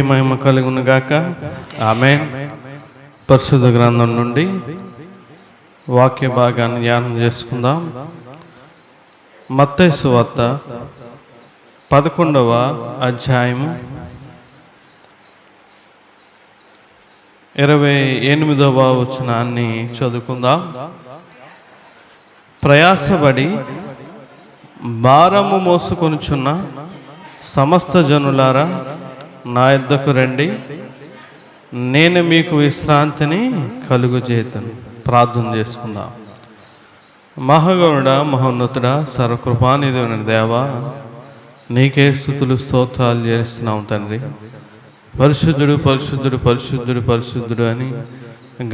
దేవునికి మహిమ కలుగును గాక. ఆమేన్. పరిశుద్ధ గ్రంథం నుండి వాక్య భాగాన్ని ధ్యానం చేసుకుందాం. మత్తయి సువార్త 11వ అధ్యాయము 28వ వచనాన్ని చదువుకుందాం. ప్రయాసపడి భారము మోసుకొనుచున్న సమస్త జనులారా నా యొద్దకు రండి, నేను మీకు విశ్రాంతిని కలుగజేతును. ప్రార్థన చేసుకుందాం. మహాగణుడా, మహోన్నతుడా, సర్వకృపానిధివైన దేవా, నీకే స్తుతులు స్తోత్రాలు చేస్తున్నాం తండ్రి. పరిశుద్ధుడు పరిశుద్ధుడు పరిశుద్ధుడు పరిశుద్ధుడు అని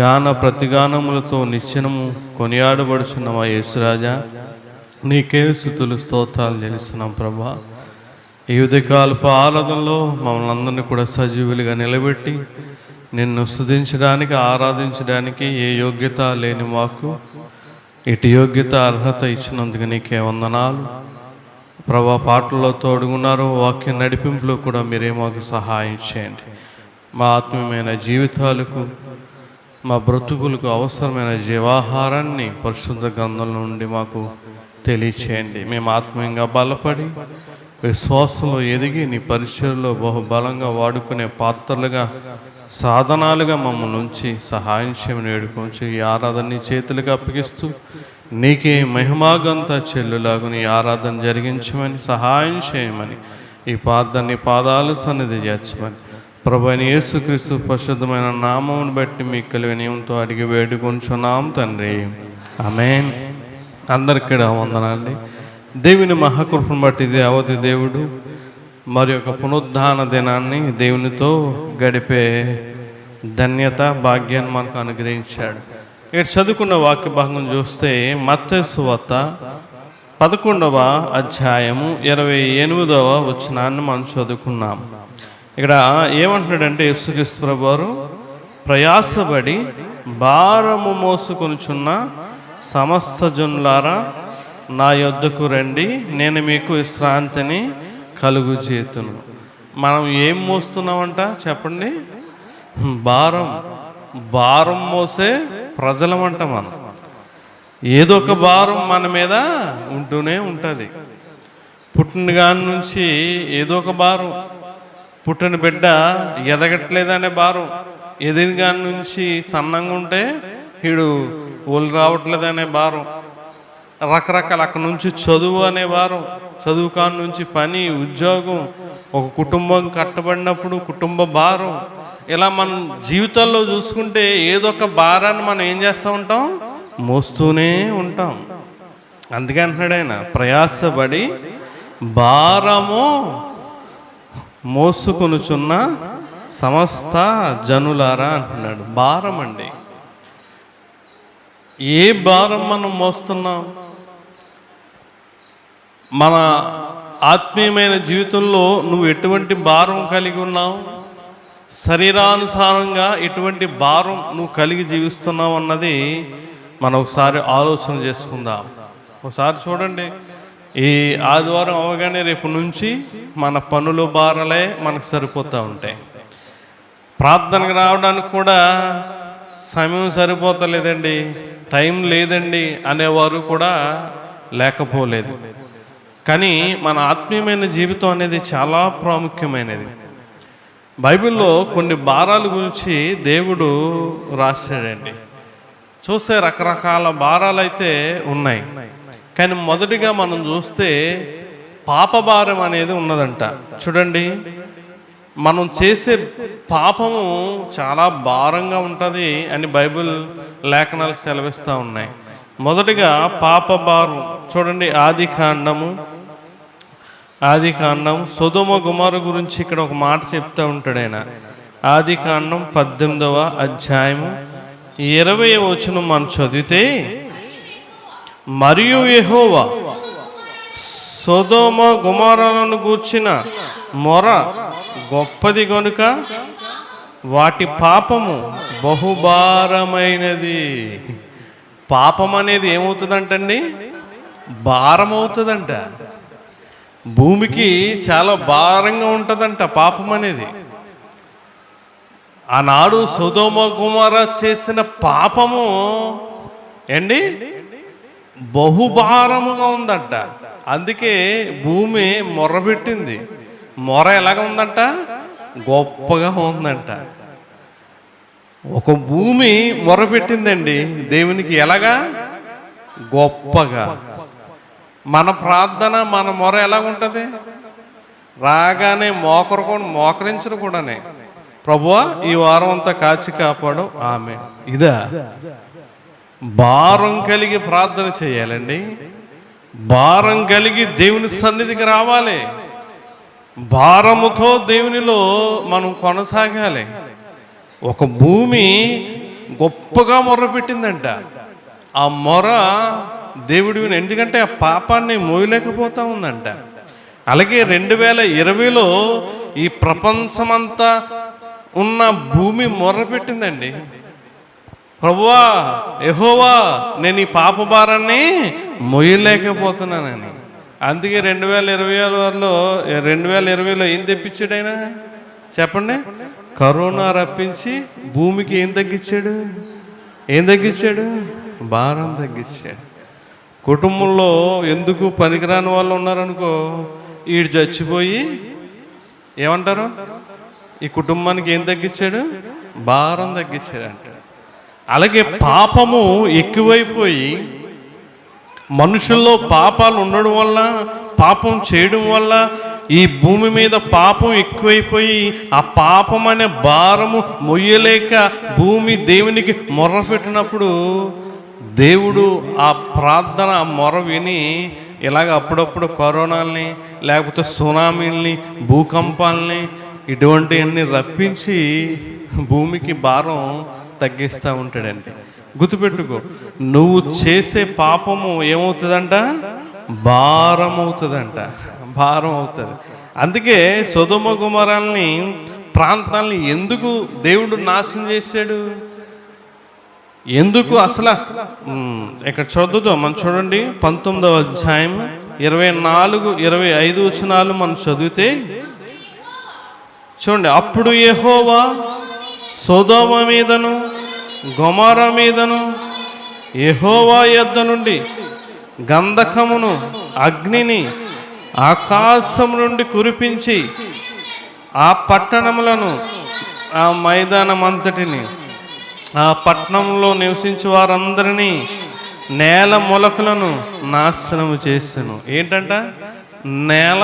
గాన ప్రతిగానములతో నిత్యము కొనియాడబడుచున్న మా యేసురాజా, నీకే స్తుతులు స్తోత్రాలు చేస్తున్నాం ప్రభా. ఈ ఉదయకాలపు ఆరాధనలో మమ్మల్ని అందరినీ కూడా సజీవులుగా నిలబెట్టి నిన్ను స్తుతించడానికి, ఆరాధించడానికి ఏ యోగ్యత లేని మాకు ఇటు యోగ్యత అర్హత ఇచ్చినందుకు నీకే వందనాలు ప్రభా. పాటల్లో తోడుగున్నారు, వాక్య నడిపింపులో కూడా మీరే మాకు సహాయం చేయండి. మా ఆత్మీయమైన జీవితాలకు, మా బ్రతుకులకు అవసరమైన జీవాహారాన్ని పరిశుద్ధ గ్రంథం నుండి మాకు తెలియచేయండి. మేము ఆత్మీయంగా బలపడి విశ్వాసంలో ఎదిగి నీ పరిచయలో బహుబలంగా వాడుకునే పాత్రలుగా, సాధనాలుగా మమ్మల్ని ఉంచి సహాయం చేయమని వేడుకొంచి ఈ ఆరాధనని చేతులకు అప్పగిస్తూ నీకే మహిమాగంతా చెల్లులాగు నీ ఆరాధన జరిగించమని సహాయం చేయమని ఈ పాదాలు సన్నిధి చేర్చమని ప్రభు అయిన యేసుక్రీస్తు పరిశుద్ధమైన నామమును బట్టి మీకు కలిగినంతో అడిగి వేడుకొంచున్నాం తండ్రి. ఆమేన్. అందరికీ వందనాలండి. దేవుని మహాకృపను బట్టి దేవతి దేవుడు మరి ఒక పునరుద్ధాన దినాన్ని దేవునితో గడిపే ధన్యత, భాగ్యాన్ని మనకు అనుగ్రహించాడు. ఇక్కడ చదువుకున్న వాక్య భాగం చూస్తే మత్తయి సువార్త 11వ అధ్యాయము 28వ వచనాన్ని మనం చదువుకున్నాం. ఇక్కడ ఏమంటున్నాడంటే, యేసుక్రీస్తు ప్రభువారు ప్రయాసపడి భారము మోసుకొనుచున్న సమస్త జనులారా నా యొద్దకు రండి, నేను మీకు విశ్రాంతిని కలుగజేతును. మనం ఏం మోస్తున్నామంట చెప్పండి? భారం మోసే ప్రజలమంట. మనం ఏదో ఒక భారం మన మీద ఉంటూనే ఉంటుంది. పుట్టిన కాని నుంచి ఏదో ఒక భారం. పుట్టిన బిడ్డ ఎదగట్లేదనే భారం, ఎదిగిన కాని నుంచి సన్నంగా ఉంటే వీడు ఒళ్ళు రావట్లేదనే భారం, రకరకాల అక్కడి నుంచి చదువు అనే భారం, చదువు కాని నుంచి పని, ఉద్యోగం, ఒక కుటుంబం కట్టబడినప్పుడు కుటుంబ భారం. ఇలా మనం జీవితాల్లో చూసుకుంటే ఏదో ఒక భారాన్ని మనం ఏం చేస్తూ ఉంటాం? మోస్తూనే ఉంటాం. అందుకే అంటున్నాడు ఆయన, ప్రయాసపడి భారము మోసుకొనుచున్న సమస్త జనులారా అంటున్నాడు. భారం అండి. ఏ భారం మనం మోస్తున్నాం? మన ఆత్మీయమైన జీవితంలో నువ్వు ఎటువంటి భారం కలిగి ఉన్నావు? శరీరానుసారంగా ఎటువంటి భారం నువ్వు కలిగి జీవిస్తున్నావు అన్నది మనం ఒకసారి ఆలోచన చేసుకుందాం. ఒకసారి చూడండి, ఈ ఆదివారం అవగానే రేపు నుంచి మన పనుల భారాలే మనకు సరిపోతూ ఉంటాయి. ప్రార్థనకు రావడానికి కూడా సమయం సరిపోతలేదండి, టైం లేదండి అనేవారు కూడా లేకపోలేదు. కానీ మన ఆత్మీయమైన జీవితం అనేది చాలా ప్రాముఖ్యమైనది. బైబిల్లో కొన్ని భారాల గురించి దేవుడు రాశాడండి. చూస్తే రకరకాల భారాలు అయితే ఉన్నాయి. కానీ మొదటిగా మనం చూస్తే పాప భారం అనేది ఉన్నదంట. చూడండి, మనం చేసే పాపము చాలా భారంగా ఉంటుంది అని బైబిల్ లేఖనాలు సెలవిస్తూ ఉన్నాయి. మొదటిగా పాప భారం చూడండి, ఆదికాండం సొదొమ గొమొర్రా గురించి ఇక్కడ ఒక మాట చెప్తూ ఉంటాడు ఆయన. ఆదికాండం 18వ అధ్యాయము 20వ వచనం మనం చదివితే, మరియు యెహోవా సొదొమ గొమొర్రాలను గూర్చిన మొర గొప్పది గనుక వాటి పాపము బహుభారమైనది. పాపం అనేది ఏమవుతుందంటండి? భారం అవుతుందంట. భూమికి చాలా భారంగా ఉంటుందంట పాపం అనేది. ఆనాడు సొదొమ గొమొర్రా చేసిన పాపము ఏండి బహుభారముగా ఉందంట. అందుకే భూమి మొర్రపెట్టింది. మొర ఎలాగ ఉందంట? గొప్పగా ఉందంట. ఒక భూమి మొరపెట్టిందండి దేవునికి. ఎలాగా? గొప్పగా. మన ప్రార్థన, మన మొర ఎలాగుంటుంది? రాగానే మోకరించడం కూడానే, ప్రభువా ఈ వారం అంతా కాచి కాపాడు, ఆమె. ఇదా భారం కలిగి ప్రార్థన చేయాలండి. భారం కలిగి దేవుని సన్నిధికి రావాలి. భారముతో దేవునిలో మనం కొనసాగాలి. ఒక భూమి గొప్పగా మొర్రపెట్టిందంట. ఆ మొర దేవుడి విని, ఎందుకంటే ఆ పాపాన్ని మోయలేకపోతా ఉందంట. అలాగే 2020లో ఈ ప్రపంచమంతా ఉన్న భూమి మొర్రపెట్టిందండి, ప్రభువా యెహోవా నేను ఈ పాప భారాన్ని మొయ్యలేకపోతున్నానని. అందుకే 2020లో ఏం తెప్పించాడు ఆయన చెప్పండి? కరోనా రప్పించి భూమికి ఏం తగ్గించాడు? భారం తగ్గించాడు. కుటుంబంలో ఎందుకు పనికిరాని వాళ్ళు ఉన్నారనుకో, ఈడు చచ్చిపోయి ఏమంటారు? ఈ కుటుంబానికి ఏం తగ్గించాడు? భారం తగ్గించాడు అంటాడు. అలాగే పాపము ఎక్కువైపోయి, మనుషుల్లో పాపాలు ఉండడం వల్ల, పాపం చేయడం వల్ల ఈ భూమి మీద పాపం ఎక్కువైపోయి ఆ పాపం అనే భారము మొయ్యలేక భూమి దేవునికి మొర్ర పెట్టినప్పుడు దేవుడు ఆ ప్రార్థన, ఆ మొర విని ఇలాగ అప్పుడప్పుడు కరోనాల్ని, లేకపోతే సునామీల్ని, భూకంపాలని ఇటువంటివన్నీ రప్పించి భూమికి భారం తగ్గిస్తూ ఉంటాడండి. గుర్తుపెట్టుకో, నువ్వు చేసే పాపము ఏమవుతుందంట? భారం అవుతుంది. అందుకే సొదొమ గొమొర్రాల్ని, ప్రాంతాలని ఎందుకు దేవుడు నాశనం చేశాడు? ఎందుకు అసలు? ఇక్కడ చదువుతాం మనం, చూడండి 19వ అధ్యాయం 24-25 వచనాలు మనం చదివితే చూడండి. అప్పుడు యెహోవా సొదొమ మీదను గొమొర్రా మీదను యెహోవా యొద్ద నుండి గంధకమును అగ్నిని ఆకాశం నుండి కురిపించి ఆ పట్టణములను, ఆ మైదానం అంతటిని, ఆ పట్టణంలో నివసించే వారందరినీ, నేల మొలకలను నాశనము చేశాను. ఏంటంట? నేల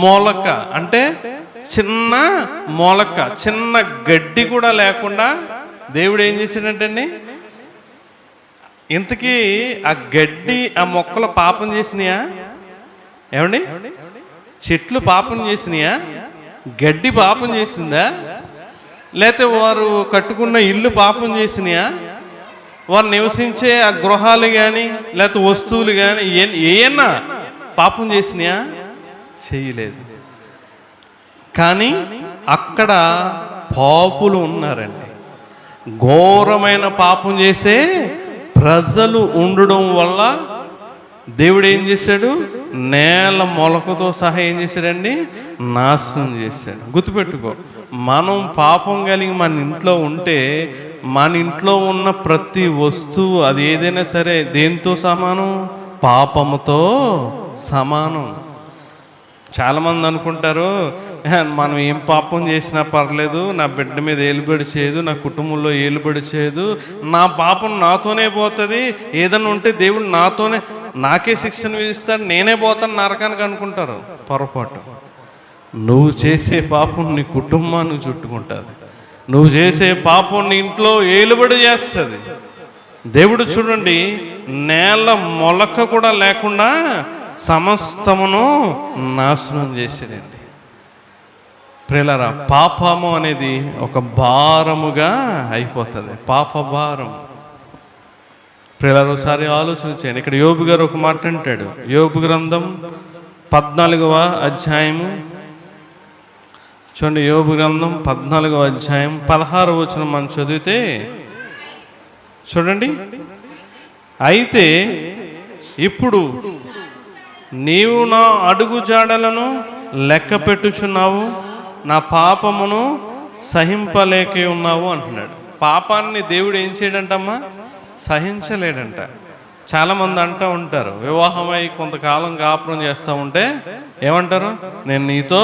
మొలక అంటే చిన్న మొలక, చిన్న గడ్డి కూడా లేకుండా దేవుడు ఏం చేశాడంటండి? ఇంతకీ ఆ గడ్డి, ఆ మొక్కలు పాపం చేసినాయా? ఏమండి? చెట్లు పాపం చేసినాయా? గడ్డి పాపం చేసిందా? లేకపోతే వారు కట్టుకున్న ఇల్లు పాపం చేసినాయా? వారు నివసించే ఆ గృహాలు కానీ, లేకపోతే వస్తువులు కానీ ఏమన్నా పాపం చేసినాయా? చేయలేదు. కానీ అక్కడ పాపులు ఉన్నారండి. ఘోరమైన పాపం చేసే ప్రజలు ఉండడం వల్ల దేవుడు ఏం చేశాడు? నేల మొలకతో సహా ఏం చేశాడండి? నాశనం చేశాడు. గుర్తుపెట్టుకో, మనం పాపం కలిగి మన ఇంట్లో ఉంటే, మన ఇంట్లో ఉన్న ప్రతి వస్తువు, అది ఏదైనా సరే, దేంతో సమానం? పాపముతో సమానం. చాలామంది అనుకుంటారు, మనం ఏం పాపం చేసినా పర్లేదు, నా బిడ్డ మీద ఏలుబడి చేయదు, నా కుటుంబంలో ఏలుబడి చేయదు, నా పాపం నాతోనే పోతుంది, ఏదైనా ఉంటే దేవుడు నాకే శిక్షణ విధిస్తాడు, నేనే పోతాను నరకానికి అనుకుంటారు. పొరపాటు. నువ్వు చేసే పాపం నీ కుటుంబాన్ని చుట్టుకుంటుంది. నువ్వు చేసే పాపం నీ ఇంట్లో ఏలుబడి చేస్తుంది. దేవుడు చూడండి, నేల మొలక కూడా లేకుండా సమస్తమును నాశనం చేసాడండి. ప్రియులారా, పాపము అనేది ఒక భారముగా అయిపోతుంది. పాప భారం. ప్రియులారా, ఒకసారి ఆలోచన చేయండి. ఇక్కడ యోబు గారు ఒక మాట అంటాడు. యోబు గ్రంథం 14వ అధ్యాయము చూడండి. యోబు గ్రంథం 14వ అధ్యాయం 16వ వచనం మనం చదివితే చూడండి. అయితే ఇప్పుడు నీవు నా అడుగు జాడలను లెక్క పెట్టుచున్నావు, నా పాపమును సహింపలేక ఉన్నావు అంటున్నాడు. పాపాన్ని దేవుడు ఏం చేయడంటమ్మా? సహించలేడంట. చాలామంది అంటూ ఉంటారు, వివాహమై కొంతకాలం కాపురం చేస్తూ ఉంటే ఏమంటారు? నేను నీతో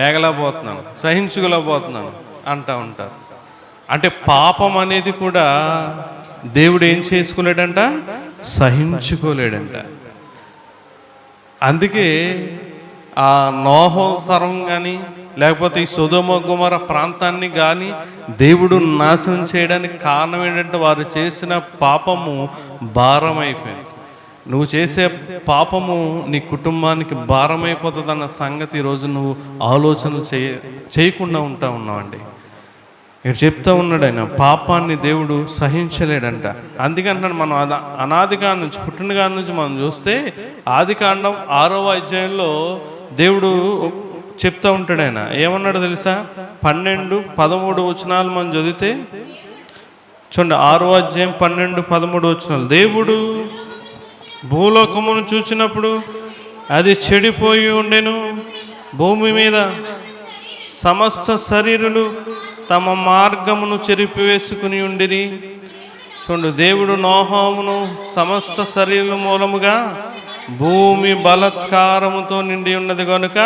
ఏగలేకపోతున్నాను, సహించుకోలేకపోతున్నాను అంటూ ఉంటారు. అంటే పాపం అనేది కూడా దేవుడు ఏం చేసుకోలేడంట? సహించుకోలేడంట. అందుకే ఆ నోహు తరం కానీ లేకపోతే ఈ సొదొమ గొమొర్రా ప్రాంతాన్ని కానీ దేవుడు నాశనం చేయడానికి కారణం ఏంటంటే వారు చేసిన పాపము భారం అయిపోయింది. నువ్వు చేసే పాపము నీ కుటుంబానికి భారమైపోతుందన్న సంగతి ఈరోజు నువ్వు ఆలోచనలు చేయకుండా ఉన్నావండి. ఇక్కడ చెప్తా ఉన్నాడు ఆయన, పాపాన్ని దేవుడు సహించలేడంట. అందుకంటున్నాడు, మనం అనాది కాలం నుంచి, పుట్టిన కాలం నుంచి మనం చూస్తే ఆదికాండం 6వ అధ్యాయంలో దేవుడు చెప్తా ఉంటాడు. ఆయన ఏమన్నాడు తెలుసా? 12, 13 వచనాలు మనం చదివితే చూడండి. 6వ అధ్యాయం 12, 13 వచనాలు. దేవుడు భూలోకమును చూచినప్పుడు అది చెడిపోయి ఉండెను, భూమి మీద సమస్త శరీరులు తమ మార్గమును చెరిపివేసుకుని ఉండిరి. చూడు, దేవుడు నోహమును సమస్త శరీరం మూలముగా భూమి బలత్కారముతో నిండి ఉన్నది కనుక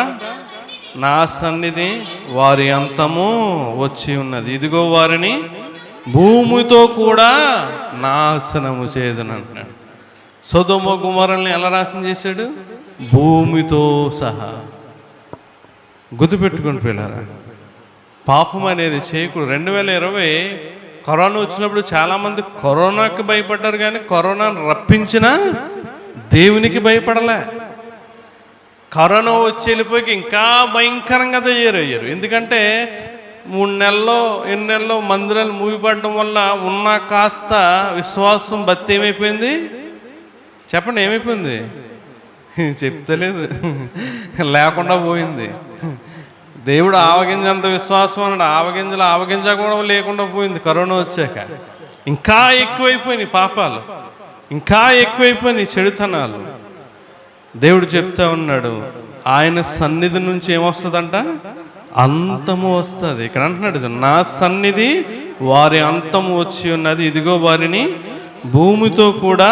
నా సన్నిధి వారి అంతము వచ్చి ఉన్నది. ఇదిగో వారిని భూమితో కూడా నాశనము చేయదునంటున్నాడు. సొదొమ గొమొర్రాని ఎలా నాశనం చేశాడు? భూమితో సహా. గుర్తుపెట్టుకుని పిల్లరా, పాపం అనేది చేయకూడదు. 2020 కరోనా వచ్చినప్పుడు చాలామంది కరోనాకి భయపడ్డారు, కానీ కరోనాను రప్పించినా దేవునికి భయపడలే. కరోనా వచ్చి వెళ్ళిపోయి ఇంకా భయంకరంగా తయారయ్యారు. ఎందుకంటే 3 నెలల్లో 8 నెలల్లో మందిరాలు మూగిపడడం వల్ల ఉన్న కాస్త విశ్వాసం భక్తి ఏమైపోయింది? చెప్పండి, ఏమైపోయింది? చెప్తలేదు, లేకుండా పోయింది. దేవుడు ఆవగింజంత విశ్వాసం అన్నాడు, ఆవగింజ కూడా లేకుండా పోయింది కరోనా వచ్చాక. ఇంకా ఎక్కువైపోయినాయి పాపాలు, ఇంకా ఎక్కువైపోయినాయి చెడుతనాలు. దేవుడు చెప్తా ఉన్నాడు, ఆయన సన్నిధి నుంచి ఏమొస్తుందంట? అంతము వస్తుంది. ఇక్కడ అంటున్నాడు, నా సన్నిధి వారి అంతము వచ్చి ఉన్నది, ఇదిగో వారిని భూమితో కూడా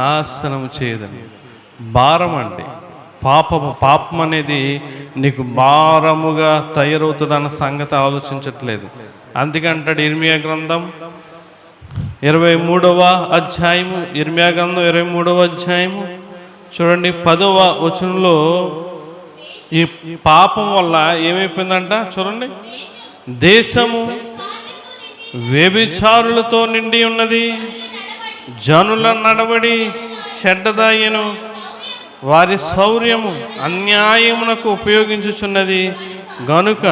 నాశనం చేయదని. భారం అంటే పాపం అనేది నీకు భారముగా తయారవుతుందన్న సంగతి ఆలోచించట్లేదు. అందుకంటాడు ఇర్మియా గ్రంథం 23వ అధ్యాయము, ఇర్మియా గ్రంథం 23వ అధ్యాయము చూడండి 10వ వచనంలో ఈ పాపం వల్ల ఏమైపోయిందంట చూడండి. దేశము వ్యభిచారులతో నిండి ఉన్నది, జనుల నడవడి చెడ్డదాయను, వారి శౌర్యము అన్యాయమునకు ఉపయోగించుచున్నది గనుక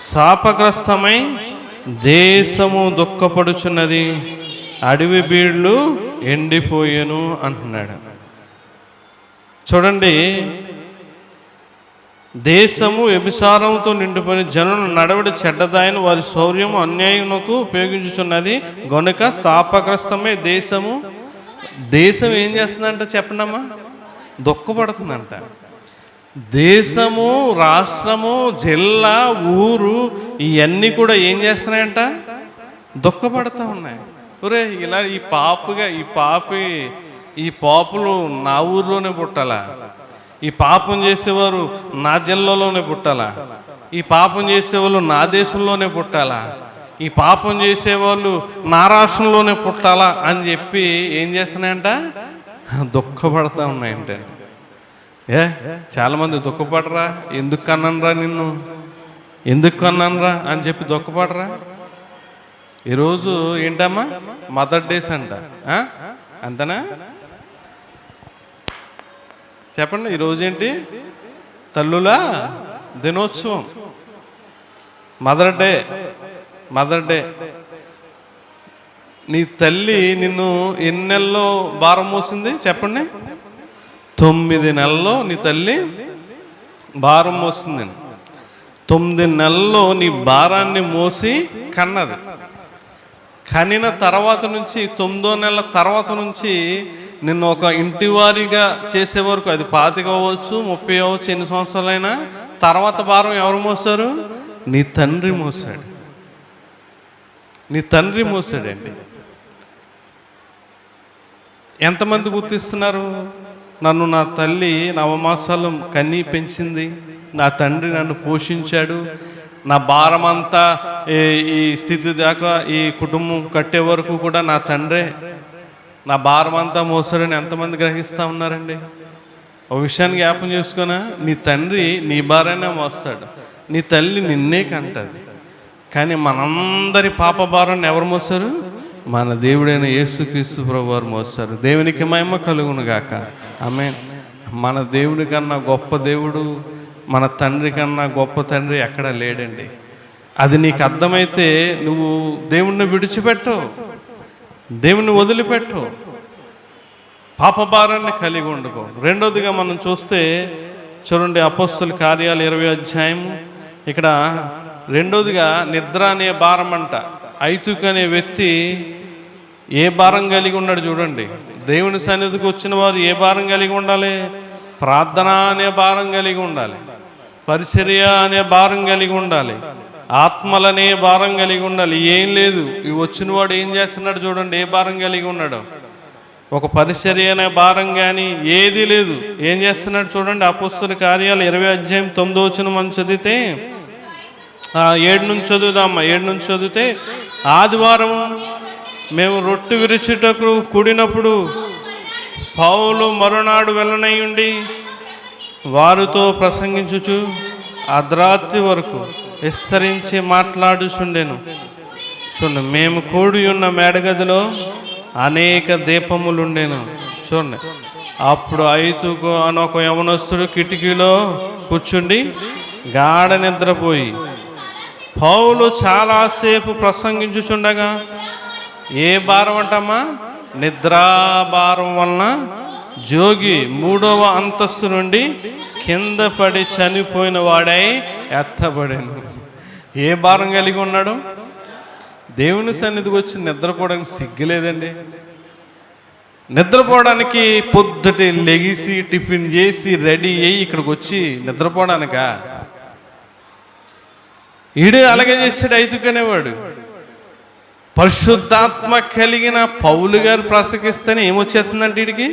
శాపగ్రస్తమై దేశము దుఃఖపడుచున్నది, అడవి బీళ్లు ఎండిపోయేను అంటున్నాడు. చూడండి, దేశము వ్యభిచారంతో నిండిపోయిన, జనుల నడవడి చెడ్డదాయను, వారి శౌర్యము అన్యాయమునకు ఉపయోగించుచున్నది గనుక శాపగ్రస్తమై దేశం ఏం చేస్తుందంట చెప్పండమ్మా? దుఃఖపడుతుందంట. దేశము, రాష్ట్రము, జిల్లా, ఊరు ఇవన్నీ కూడా ఏం చేస్తున్నాయంట? దుఃఖపడుతూ ఉన్నాయి. ఒరే, ఇలా ఈ పాపులు నా ఊర్లోనే పుట్టాలా? ఈ పాపం చేసేవారు నా జిల్లాలోనే పుట్టాలా? ఈ పాపం చేసేవాళ్ళు నా దేశంలోనే పుట్టాలా? ఈ పాపం చేసేవాళ్ళు నా రాష్ట్రంలోనే పుట్టాలా అని చెప్పి ఏం చేస్తున్నాయంట? దుఃఖపడతా ఉన్నాయంటే. చాలామంది దుఃఖపడరా? ఎందుకు కన్నానరా నిన్ను, ఎందుకు కన్నానరా అని చెప్పి దుఃఖపడరా? ఈరోజు ఏంటమ్మా? మదర్ డేస్ అంట, అంతనా? చెప్పండి, ఈరోజు ఏంటి? తల్లుల దినోత్సవం, మదర్ డే. నీ తల్లి నిన్ను ఎన్ని నెలల్లో భారం మోసింది చెప్పండి? 9 నెలల్లో నీ తల్లి భారం మోసింది. 9 నెలల్లో నీ భారాన్ని మోసి కన్నది. కనిన తర్వాత నుంచి 9వ నెల తర్వాత నుంచి నిన్ను ఒక ఇంటివారిగా చేసే వరకు, అది 25 అవ్వచ్చు, 30 అవ్వచ్చు, ఎన్ని సంవత్సరాలైనా తర్వాత భారం ఎవరు మోస్తారు? నీ తండ్రి మోసాడు. నీ తండ్రి మోసాడండి. ఎంతమంది గుర్తిస్తున్నారు? నన్ను నా తల్లి నవమాసాలు కన్నీ పెంచింది, నా తండ్రి నన్ను పోషించాడు, నా భారం అంతా ఈ స్థితి దాకా ఈ కుటుంబం కట్టే వరకు కూడా నా తండ్రే నా భారం అంతా మోసాడని ఎంతమంది గ్రహిస్తూ ఉన్నారండి? ఒక విషయాన్ని జ్ఞాపకం చేసుకున్నా, నీ తండ్రి నీ భారాన్నే మోస్తాడు, నీ తల్లి నిన్నే కంటది. కానీ మనందరి పాప భారాన్ని ఎవరు మోస్తారు? మన దేవుడైన యేసుక్రీస్తు ప్రభువారు మోస్తారు. దేవునికి మహిమ కలుగును గాక. ఆమేన్. మన దేవుడి కన్నా గొప్ప దేవుడు, మన తండ్రి కన్నా గొప్ప తండ్రి ఎక్కడా లేడండి. అది నీకు అర్థమైతే నువ్వు దేవుణ్ణి విడిచిపెట్టవు, దేవుణ్ణి వదిలిపెట్టవు, పాప భారాన్ని కలిగి ఉండుకో. రెండోదిగా మనం చూస్తే చూడండి, అపోస్తలుల కార్యాలు 20వ అధ్యాయం. ఇక్కడ రెండోదిగా నిద్ర అనే భారం అంట. ఐతుకు అనే వ్యక్తి ఏ భారం కలిగి ఉన్నాడు చూడండి. దేవుని సన్నిధికి వచ్చిన వారు ఏ భారం కలిగి ఉండాలి? ప్రార్థన అనే భారం కలిగి ఉండాలి, పరిచర్య అనే భారం కలిగి ఉండాలి, ఆత్మలనే భారం కలిగి ఉండాలి. ఏం లేదు, ఈ వచ్చిన వాడు ఏం చేస్తున్నాడు చూడండి, ఏ భారం కలిగి ఉన్నాడు? ఒక పరిచర్య అనే భారం కానీ ఏది లేదు. ఏం చేస్తున్నాడు చూడండి. అపోస్తలుల కార్యాలు 20వ అధ్యాయం 9వ వచనం మనం చదివితే, 7 నుంచి చదువుదామా. 7 నుంచి చదివితే, ఆదివారం మేము రొట్టె విరుచుటకు కూడినప్పుడు పౌలు మరునాడు వెళ్ళనయ్యుండి వారితో ప్రసంగించుచు అర్ధరాత్రి వరకు విస్తరించి మాట్లాడుచుండెను. చూడండి, మేము కూడి ఉన్న మేడగదిలో అనేక దీపములుండెను. చూడండి, అప్పుడు ఐతుకు అనొక యవనస్తుడు కిటికీలో కూర్చుండి గాఢ నిద్రపోయి పౌలు చాలాసేపు ప్రసంగించుచుండగా, ఏ భారం అంటమ్మా? నిద్రాభారం వలన జోగి 3వ అంతస్తు నుండి కింద పడి చనిపోయిన వాడై ఎత్తబడాను. ఏ భారం కలిగి ఉన్నాడు? దేవుని సన్నిధికి వచ్చి నిద్రపోవడానికి సిగ్గులేదండి. నిద్రపోవడానికి పొద్దుటి లెగిసి టిఫిన్ చేసి రెడీ అయ్యి ఇక్కడికి వచ్చి నిద్రపోవడానికా? ఈడు అలాగే చేసాడు ఐతుకనేవాడు. పరిశుద్ధాత్మ కలిగిన పౌలు గారు ప్రసంగిస్తేనే ఏమొచ్చేస్తుందంటే వీడికి,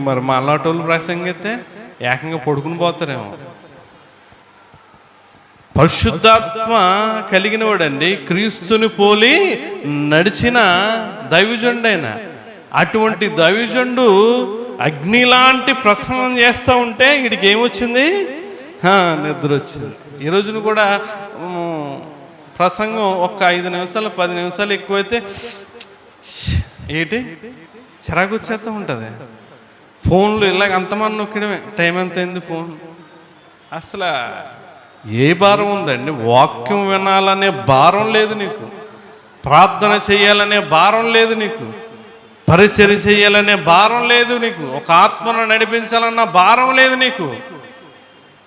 మరి మా అలాంటి ప్రసంగిస్తే ఏకంగా పడుకుని పోతారేమో. పరిశుద్ధాత్మ కలిగిన వాడండి, క్రీస్తుని పోలి నడిచిన దైవజనుడైన. అటువంటి దైవజనుడు అగ్నిలాంటి ప్రసంగం చేస్తూ ఉంటే వీడికి ఏమొచ్చింది? నిద్ర వచ్చింది. ఈ రోజున కూడా ప్రసంగం ఒక్క 5 నిమిషాలు 10 నిమిషాలు ఎక్కువైతే ఏంటి చిరాకు వచ్చేస్తూ ఉంటుంది. ఫోన్లు ఇలాగ అంతమంది నొక్కడమే, టైం ఎంత అయింది ఫోన్. అసలు ఏ భారం ఉందండి? వాక్యం వినాలనే భారం లేదు నీకు, ప్రార్థన చేయాలనే భారం లేదు నీకు, పరిచర్య చేయాలనే భారం లేదు నీకు, ఒక ఆత్మను నడిపించాలన్న భారం లేదు నీకు.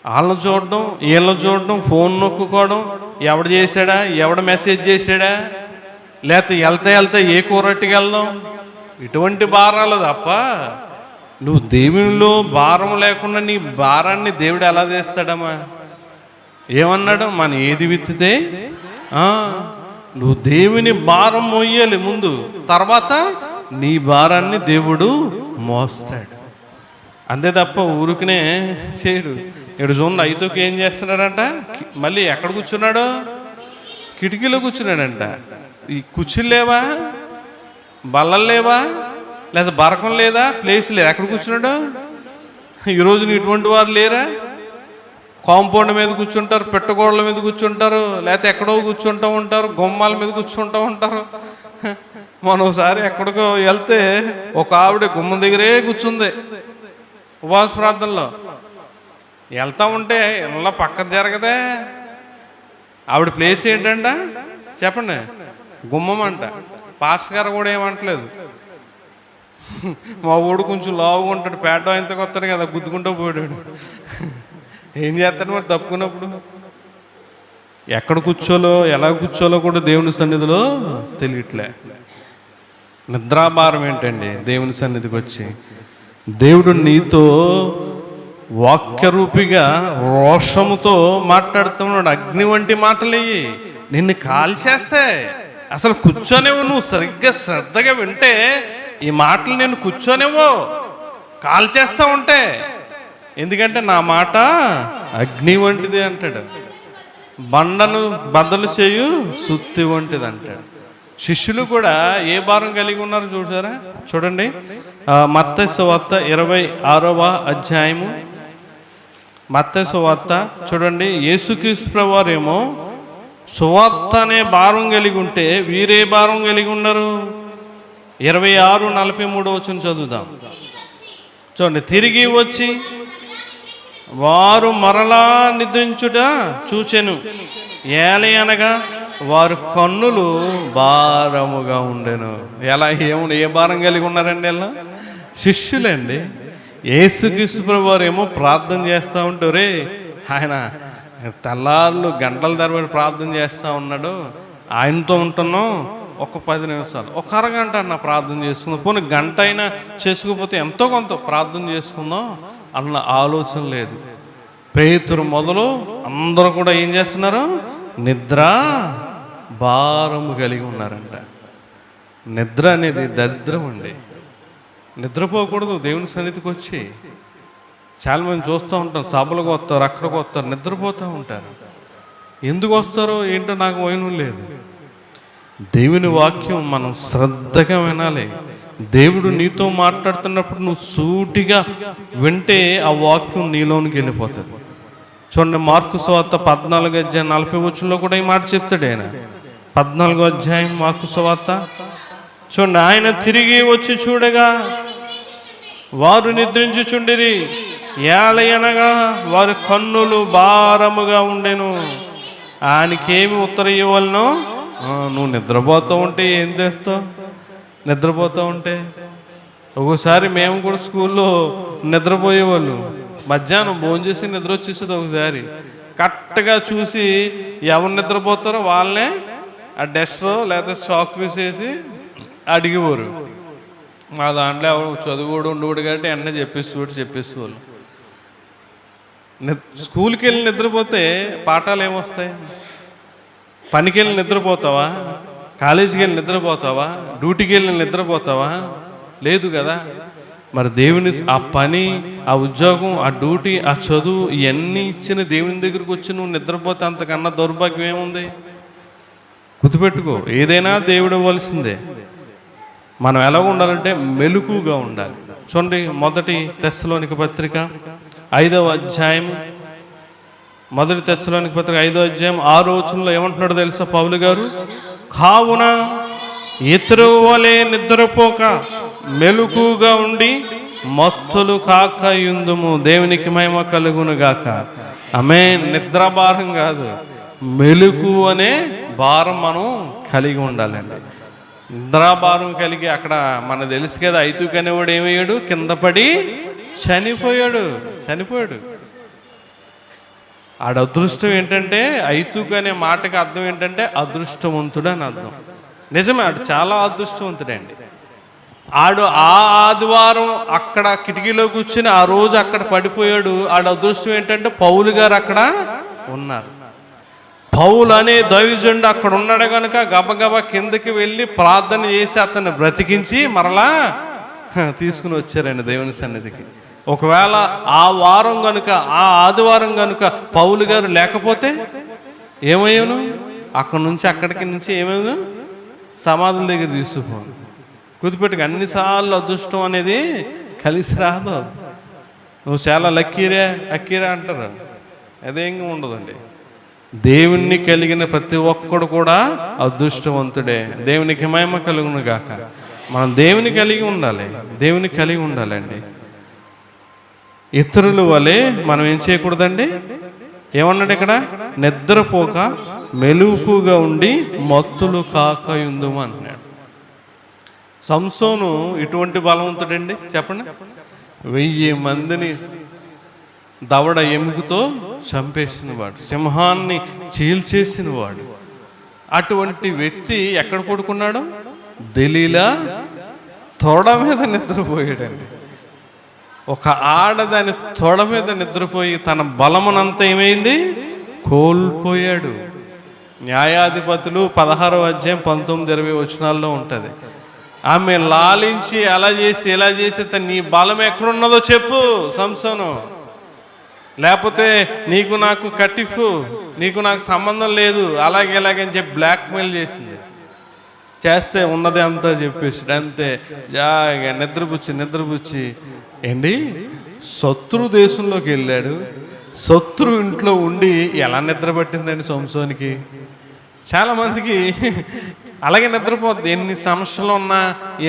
వాళ్ళని చూడడం, వీళ్ళని చూడడం, ఫోన్ నొక్కుకోవడం, ఎవడు చేశాడా, ఎవడు మెసేజ్ చేశాడా, లేకపోతే వెళ్తే ఏ కూరట్టుకు వెళ్దాం, ఇటువంటి భారాలు తప్ప నువ్వు దేవునిలో భారం లేకుండా నీ భారాన్ని దేవుడు ఎలా చేస్తాడమ్మా? ఏమన్నాడు? మన ఏది విత్తితే నువ్వు దేవుని భారం మోయాలి ముందు, తర్వాత నీ భారాన్ని దేవుడు మోస్తాడు. అంతే తప్ప ఊరికనే చేయడు. ఇక్కడ చూడండి, ఐతుకు ఏం చేస్తున్నాడంట? మళ్ళీ ఎక్కడ కూర్చున్నాడు? కిటికీలో కూర్చున్నాడంట. ఈ కుర్చీలు లేవా, బల్లలు లేవా, లేదా బరకం లేదా, ప్లేస్ లేదా? ఎక్కడ కూర్చున్నాడు? ఈరోజు ఇటువంటి వారు లేరా? కాంపౌండ్ మీద కూర్చుంటారు, పెట్టగోడల మీద కూర్చుంటారు, లేకపోతే ఎక్కడో కూర్చుంటూ ఉంటారు, గుమ్మాల మీద కూర్చుంటూ ఉంటారు. మనం ఒకసారి ఎక్కడికో వెళ్తే ఒక ఆవిడ గుమ్మం దగ్గరే కూర్చుంది ఉపవాస ప్రార్థనలో. వెళ్తా ఉంటే ఇలా పక్కన జరగదే. ఆవిడ ప్లేస్ ఏంటంట చెప్పండి? గుమ్మం అంట. పాస్టర్ గారు కూడా ఏమంటలేదు. మా ఊడు కొంచెం లావుగా ఉంటాడు, పేట ఇంతకు వస్తాడు కదా, గుద్దుకుంటూ పోయాడు. ఏం చేస్తాడు మరి తప్పుకున్నప్పుడు? ఎక్కడ కూర్చోలో ఎలా కూర్చోలో కూడా దేవుని సన్నిధిలో తెలియట్లే. నిద్రాభారం ఏంటండి? దేవుని సన్నిధికి వచ్చి దేవుడు నీతో వాక్యరూపిగా రోషముతో మాట్లాడుతున్నాడు. అగ్ని వంటి మాటలయ్యి, నిన్ను కాల్చేస్తే అసలు కూర్చోనేవు. నువ్వు సరిగ్గా శ్రద్ధగా వింటే ఈ మాటలు నేను కూర్చోనేవో, కాల్చేస్తా ఉంటే. ఎందుకంటే నా మాట అగ్ని వంటిది అంటాడు, బండను బద్దలు చేయు సుత్తి వంటిది అంటాడు. శిష్యులు కూడా ఏ భారం కలిగి ఉన్నారు చూసారా? చూడండి, మత్తయి సువార్త 26వ అధ్యాయము. మత్తయి సువార్త చూడండి, యేసుక్రీస్తు ప్రభువారేమో సువార్త అనే భారం కలిగి ఉంటే వీరే భారం కలిగి ఉన్నారు. 26:43 చదువుదాం. చూడండి, తిరిగి వచ్చి వారు మరలా నిద్రించుట చూచెను. ఏలయనగా వారు కన్నులు భారముగా ఉండెను. ఎలా ఏ భారం కలిగి ఉన్నారండి? ఎలా శిష్యులండి. యేసుక్రీస్తు ప్రభువారు ఏమో ప్రార్థన చేస్తూ ఉంటారే, ఆయన తెల్లార్లు గంటల తరబడి ప్రార్థన చేస్తూ ఉన్నాడు. ఆయనతో ఉంటున్నాం ఒక 10 నిమిషాలు, ఒక అరగంట అన్న ప్రార్థన చేసుకుందాం, పోనీ గంట అయినా చేసుకోకపోతే ఎంతో కొంత ప్రార్థన చేసుకుందాం అన్న ఆలోచన లేదు. పేతురు మొదలు అందరూ కూడా ఏం చేస్తున్నారు? నిద్ర భారము కలిగి ఉన్నారంట. నిద్ర అనేది దరిద్రం అండి. నిద్రపోకూడదు దేవుని సన్నిధికి వచ్చి. చాలామంది చూస్తూ ఉంటాం, సభలకు వస్తారు, అక్కడికి వస్తారు, నిద్రపోతూ ఉంటారు. ఎందుకు వస్తారో ఏంటో నాకు వైనం లేదు. దేవుని వాక్యం మనం శ్రద్ధగా వినాలి. దేవుడు నీతో మాట్లాడుతున్నప్పుడు నువ్వు సూటిగా వింటే ఆ వాక్యం నీలోనికి వెళ్ళిపోతుంది. చూడండి, మార్కు సువార్త 14:40 కూడా ఈ మాట చెప్తాడు ఆయన. 14వ అధ్యాయం మార్కు సువార్త చూడండి. ఆయన తిరిగి వచ్చి చూడగా వారు నిద్రించుచుండిరి, ఏలయనగా వారి కన్నులు భారముగా ఉండెను. ఆయనకేమి ఉత్తరం ఇవ్వాలనో, నువ్వు నిద్రపోతూ ఉంటే ఏం చేస్తావు? నిద్రపోతూ ఉంటే ఒకసారి మేము కూడా స్కూల్లో నిద్రపోయేవాళ్ళు. మధ్యాహ్నం భోజనం చేసి నిద్ర వచ్చేసేది. ఒకసారి కరెక్ట్గా చూసి ఎవరు నిద్రపోతారో వాళ్ళనే ఆ డస్ట్లో లేకపోతే షాక్ పీస్ వేసి అడిగేవారు. మా దాంట్లో ఎవరు చదువుడు ఉండేవాడు కాబట్టి వెంటనే చెప్పేసేవాళ్ళు. స్కూల్కి వెళ్ళి నిద్రపోతే పాఠాలు ఏమొస్తాయి? పనికి వెళ్ళి నిద్రపోతావా? కాలేజీకి వెళ్ళి నిద్రపోతావా? డ్యూటీకి వెళ్ళి నిద్రపోతావా? లేదు కదా. మరి దేవుని ఆ పని, ఆ ఉద్యోగం, ఆ డ్యూటీ, ఆ చదువు ఇవన్నీ ఇచ్చిన దేవుని దగ్గరికి వచ్చి నువ్వు నిద్రపోతే అంతకన్నా దౌర్భాగ్యం ఏముంది? గుర్తుపెట్టుకో, ఏదైనా దేవుడు ఇవ్వాల్సిందే. మనం ఎలా ఉండాలంటే మెలకుగా ఉండాలి. చూడండి, 1 తెస్సలోనిక పత్రిక 5వ అధ్యాయం. 1 తెస్సలోనిక పత్రిక 5వ అధ్యాయం 6వ వచనంలో ఏమంటున్నాడో తెలుసా పౌలు గారు? కావున ఇతరు వలె నిద్రపోక మెలకుగా ఉండి మత్తులు కాక యుందుము, దేవునికి మహిమ కలుగును గాక. ఆమేన్. నిద్ర భారం కాదు, మెలుకు అనే భారం మనం కలిగి ఉండాలండి. నిద్రాభారం కలిగి అక్కడ మనకు తెలుసు కదా, ఐతుకు అనేవాడు ఏమయ్యాడు? కింద పడి చనిపోయాడు. ఆడ అదృష్టం ఏంటంటే, ఐతుకు అనే మాటకి అర్థం ఏంటంటే అదృష్టవంతుడు అని అర్థం. నిజమే, ఆడు చాలా అదృష్టవంతుడండి. ఆడు ఆ ఆదివారం అక్కడ కిటికీలో కూర్చుని ఆ రోజు అక్కడ పడిపోయాడు. ఆడ అదృష్టం ఏంటంటే పౌలు గారు అక్కడ ఉన్నారు. పౌలు అనే దైవజనుడు అక్కడ ఉన్నాడు కనుక గబగబా కిందకి వెళ్ళి ప్రార్థన చేసి అతన్ని బ్రతికించి మరలా తీసుకుని వచ్చారండి దేవుని సన్నిధికి. ఒకవేళ ఆ వారం కనుక, ఆ ఆదివారం కనుక పౌలు గారు లేకపోతే ఏమయ్యాను? అక్కడి నుంచి అక్కడికి నుంచి ఏమయ్యాను? సమాధుల దగ్గర తీసుకుపోను. గుర్తుపెట్టుకు, అన్నిసార్లు అదృష్టం అనేది కలిసి రాదు. నువ్వు చాలా లక్కీరే అక్కీరే అంటారు, అదేంగా ఉండదండి. దేవుణ్ణి కలిగిన ప్రతి ఒక్కడు కూడా అదృష్టవంతుడే. దేవునికి మహిమ కలుగును గాక. మనం దేవుని కలిగి ఉండాలండి. ఇతరుల వలె మనం ఏం చేయకూడదండి. ఏమన్నాడు ఇక్కడ? నిద్రపోక మెలుకుగా ఉండి మత్తులు కాక యుందుము అంటున్నాడు. సంసోను ఇటువంటి బలవంతుడండి చెప్పండి. 1000 మందిని దవడ ఎముకతో చంపేసిన వాడు, సింహాన్ని చీల్చేసిన వాడు. అటువంటి వ్యక్తి ఎక్కడ పడుకున్నాడు? దెలీలా తొడ మీద నిద్రపోయాడండి. ఒక ఆడదాని తొడ మీద నిద్రపోయి తన బలమునంతా ఏమైంది? కోల్పోయాడు. న్యాయాధిపతులు 16వ అధ్యాయం 19-20 వచనాల్లో ఉంటుంది. ఆమె లాలించి అలా చేసి ఇలా చేసి నీ బలం ఎక్కడున్నదో చెప్పు సంసోను, లేకపోతే నీకు నాకు కటిఫ్, నీకు నాకు సంబంధం లేదు, అలాగే ఇలాగని చెప్పి బ్లాక్మెయిల్ చేసింది. చేస్తే ఉన్నది అంతా చెప్పేసి అంతే జాగా నిద్రపుచ్చి ఏంటి శత్రు దేశంలోకి వెళ్ళాడు. శత్రు ఇంట్లో ఉండి ఎలా నిద్ర పట్టిందండి సంసోనికి? చాలామందికి అలాగే నిద్రపోద్ది. ఎన్ని సమస్యలు ఉన్నా,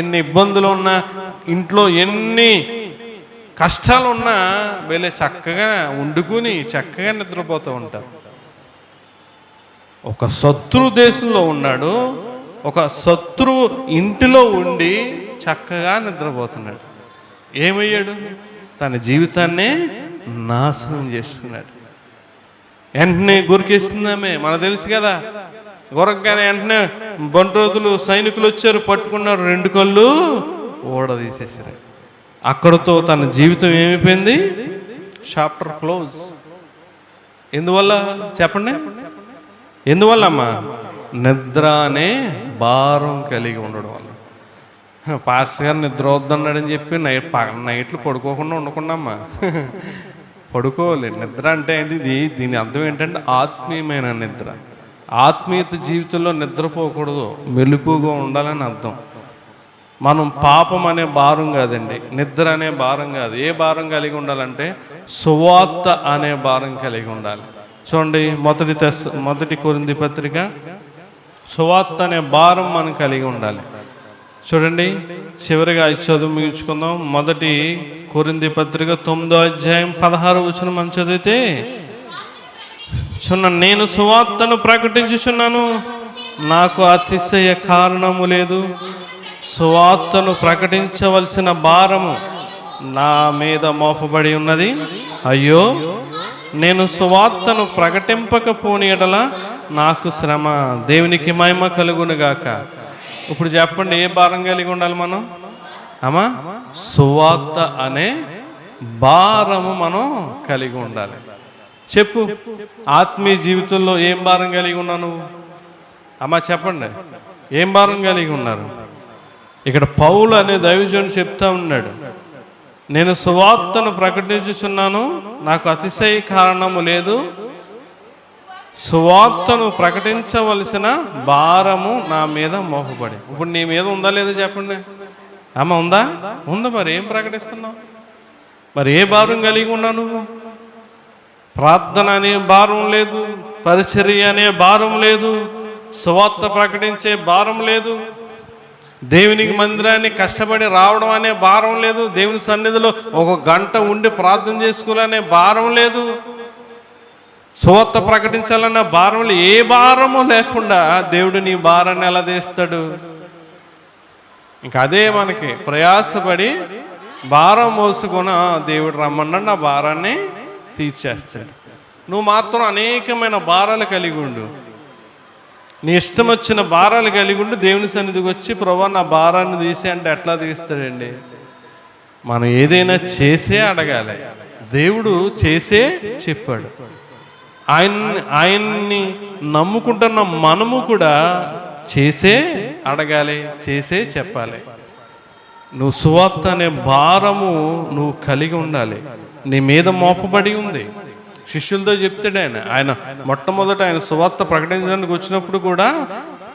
ఎన్ని ఇబ్బందులు ఉన్నా, ఇంట్లో ఎన్ని కష్టాలు ఉన్నా వీళ్ళే చక్కగా వండుకుని చక్కగా నిద్రపోతూ ఉంటారు. ఒక శత్రు దేశంలో ఉన్నాడు, ఒక శత్రువు ఇంటిలో ఉండి చక్కగా నిద్రపోతున్నాడు. ఏమయ్యాడు? తన జీవితాన్నే నాశనం చేసుకున్నాడు. వెంటనే గురికేసిందామే, మనకు తెలుసు కదా. గురకగానే వెంటనే బంటోతులు సైనికులు వచ్చారు, పట్టుకున్నారు, 2 కళ్ళు ఊడదీసేసారు. అక్కడతో తన జీవితం ఏమైపోయింది? Chapter close. ఎందువల్ల చెప్పండి? ఎందువల్ల అమ్మా? నిద్ర అనే భారం కలిగి ఉండడం వల్ల. పాస్టర్ గారు నిద్ర వద్దన్నాడని చెప్పి నైట్లు పడుకోకుండా ఉండకుండా అమ్మా, పడుకోవాలి. నిద్ర అంటే ఏంటి? దీని అర్థం ఏంటంటే ఆత్మీయమైన నిద్ర. ఆత్మీయత జీవితంలో నిద్రపోకూడదు, మెలకుగా ఉండాలని అర్థం. మనం పాపం అనే భారం కాదండి, నిద్ర అనే భారం కాదు. ఏ భారం కలిగి ఉండాలంటే సువార్త అనే భారం కలిగి ఉండాలి. చూడండి, మొదటి కొరింథీ పత్రిక, సువార్త అనే భారం మనం కలిగి ఉండాలి. చూడండి, చివరిగా చదువు ముగించుకుందాం. మొదటి కొరింథీ పత్రిక 9వ అధ్యాయం 16వ వచనం మనం చదివితే, నేను సువార్తను ప్రకటించుచున్నాను, నాకు అతిశయ కారణము లేదు. సువార్తను ప్రకటించవలసిన భారము నా మీద మోపబడి ఉన్నది. అయ్యో, నేను సువార్తను ప్రకటింపకపోని ఎడల నాకు శ్రమ. దేవునికి మహిమ కలుగునుగాక. ఇప్పుడు చెప్పండి, ఏ భారం కలిగి ఉండాలి మనం? అమ్మా, సువార్త అనే భారము మనం కలిగి ఉండాలి. చెప్పు, ఆత్మీయ జీవితంలో ఏం భారం కలిగి ఉన్నావు నువ్వు? అమ్మా చెప్పండి, ఏం భారం కలిగి ఉన్నారు? ఇక్కడ పౌలు అనే దైవజనుడు చెప్తా ఉన్నాడు, నేను సువార్తను ప్రకటించుచున్నాను, నాకు అతిశయ కారణము లేదు. సువార్తను ప్రకటించవలసిన భారము నా మీద మోపబడి. ఇప్పుడు నీ మీద ఉందా లేదా చెప్పండి? అమ్మ ఉందా? ఉందా. మరి ఏం ప్రకటిస్తున్నావు? మరి ఏ భారం కలిగి ఉన్నావు నువ్వు? ప్రార్థన అనే భారం లేదు, పరిచర్య అనే భారం లేదు, సువార్త ప్రకటించే భారం లేదు, దేవునికి మందిరాన్ని కష్టపడి రావడం అనే భారం లేదు, దేవుని సన్నిధిలో 1 గంట ఉండి ప్రార్థన చేసుకోవాలనే భారం లేదు, సువార్త ప్రకటించాలన్న భారం. ఏ భారము లేకుండా దేవుడు నీ భారాన్ని ఎలా తీస్తాడు? ఇంకా అదే మనకి ప్రయాసపడి భారం మోసుకొని దేవుడు రమ్మన్నాడు, నా భారాన్ని తీర్చేస్తాడు. నువ్వు మాత్రం అనేకమైన భారాలు కలిగి ఉండు, నీ ఇష్టం వచ్చిన భారాలు కలిగి ఉండి దేవుని సన్నిధికి వచ్చి, ప్రభువా నా భారాన్ని తీసే అంటే ఎట్లా తీస్తాడండి? మనం ఏదైనా చేసే అడగాలి. దేవుడు చేసే చెప్పాడు. ఆయన్ని నమ్ముకుంటున్న మనము కూడా చేసే అడగాలి, చేసే చెప్పాలి. నువ్వు సువార్త అనే భారము నువ్వు కలిగి ఉండాలి, నీ మీద మోపబడి ఉంది. శిష్యులతో చెప్తాడు ఆయన మొట్టమొదట ఆయన సువార్త ప్రకటించడానికి వచ్చినప్పుడు కూడా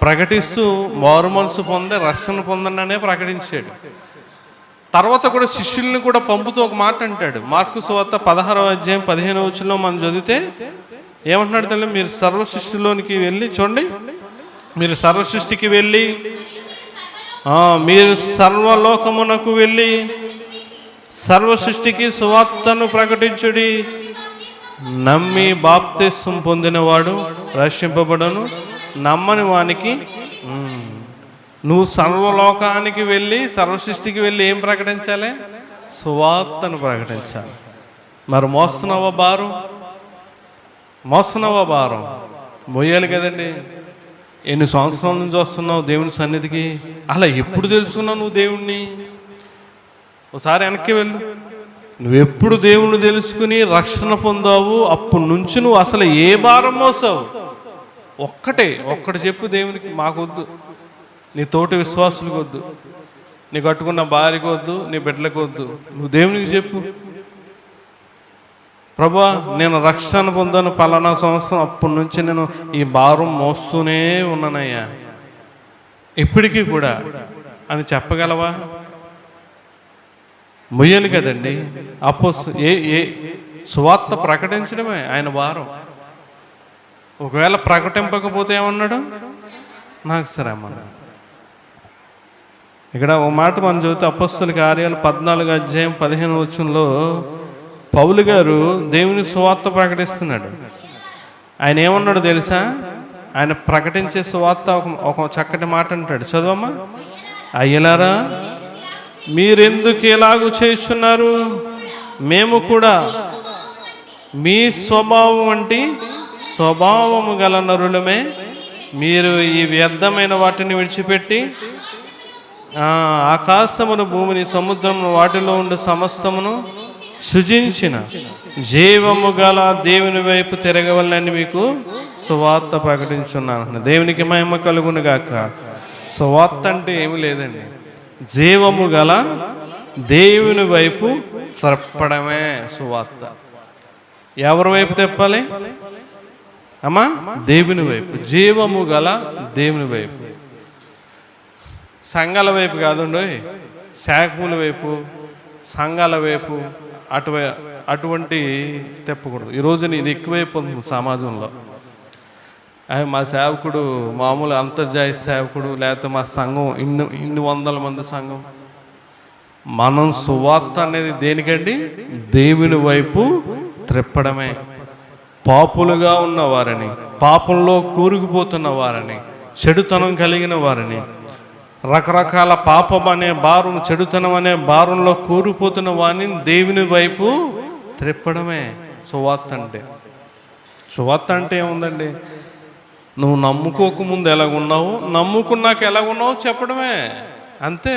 ప్రకటిస్తూ మారు మనసు పొందే రక్షణ పొందండి అనే ప్రకటించాడు. తర్వాత కూడా శిష్యుల్ని కూడా పంపుతూ ఒక మాట అంటాడు. మార్కు సువార్త 16వ అధ్యాయం 15వ వచనంలో మనం చదివితే ఏమంటున్నాడు తెలియదు? మీరు సర్వ సృష్టిలోనికి వెళ్ళి, చూడండి, మీరు సర్వ సృష్టికి వెళ్ళి, మీరు సర్వలోకమునకు వెళ్ళి సర్వ సృష్టికి సువార్తను ప్రకటించుడి. నమ్మి బాప్తిస్మం పొందినవాడు రక్షింపబడను, నమ్మని వానికి. నువ్వు సర్వలోకానికి వెళ్ళి సర్వసృష్టికి వెళ్ళి ఏం ప్రకటించాలి? సువార్తను ప్రకటించాలి. మరి మోస్తున్నావా భారం? మోస్తున్నావా భారం? మోయాలి కదండి. ఎన్ని సంవత్సరాల నుంచి వస్తున్నావు దేవుని సన్నిధికి? అలా ఎప్పుడు తెలుసుకున్నావు నువ్వు దేవుణ్ణి? ఒకసారి వెనక్కి వెళ్ళు. నువ్వెప్పుడు దేవుని తెలుసుకుని రక్షణ పొందావు అప్పటి నుంచి నువ్వు అసలు ఏ భారం మోసావు? ఒక్కటి చెప్పు దేవునికి, మాకొద్దు, నీ తోటి విశ్వాసులకు వద్దు, నీ కట్టుకున్న భార్యకు వద్దు, నీ బిడ్డలకు వద్దు. నువ్వు దేవునికి చెప్పు, ప్రభువా నేను రక్షణ పొందాను పలానా సంవత్సరం, అప్పటి నుంచి నేను ఈ భారం మోస్తూనే ఉన్నానయ్యా ఇప్పటికీ కూడా అని చెప్పగలవా? మొయ్యాలి కదండి. ఏ సువార్త ప్రకటించడమే ఆయన భారం. ఒకవేళ ప్రకటింపకపోతే ఏమన్నాడు? నాకు శ్రమ. ఇక్కడ ఒక మాట మనం చదివితే అపొస్తలుల కార్యాలు 14:15 పౌలు గారు దేవుని సువార్త ప్రకటిస్తున్నాడు. ఆయన ఏమన్నాడు తెలుసా? ఆయన ప్రకటించే సువార్త ఒక చక్కటి మాట అంటాడు, చదవమ్మా. అయ్యలారా మీరెందుకు ఎలాగూ చేస్తున్నారు? మేము కూడా మీ స్వభావం వంటి స్వభావము గల నరులమే. మీరు ఈ వ్యర్థమైన వాటిని విడిచిపెట్టి ఆకాశమును, భూమిని, సముద్రమును, వాటిలో ఉండే సమస్తమును సృజించిన జీవము గల దేవుని వైపు తిరగవలనని మీకు సువార్త ప్రకటించున్నాను. దేవునికి మహిమ కలుగును గాక. సువార్త అంటే ఏమి లేదండి, జీవము గల దేవుని వైపు త్రప్పడమే సువార్త. ఎవరి వైపు తెప్పాలి అమ్మా? దేవుని వైపు, జీవము గల దేవుని వైపు. సంఘాల వైపు కాదండి, శాఖముల వైపు, సంఘాల వైపు అటువంటి తెప్పకూడదు. ఈరోజు ఇది ఎక్కువైపోతుంది సమాజంలో. మా సేవకుడు మామూలు అంతర్జాతీయ సేవకుడు, లేకపోతే మా సంఘం ఇన్ని వందల మంది సంఘం. మనం సువార్త అనేది దేనికండి? దేవుని వైపు త్రిప్పడమే. పాపులుగా ఉన్న వారిని, పాపంలో కూరుకుపోతున్న వారిని, చెడుతనం కలిగిన వారిని, రకరకాల పాపం అనే భారం, చెడుతనం అనే భారంలో కూరుకుపోతున్న వారిని దేవుని వైపు త్రిప్పడమే సువార్త అంటే. సువార్త అంటే ఏముందండి? నువ్వు నమ్ముకోకముందు ఎలాగున్నావు, నమ్ముకున్నాక ఎలాగున్నావు చెప్పడమే, అంతే.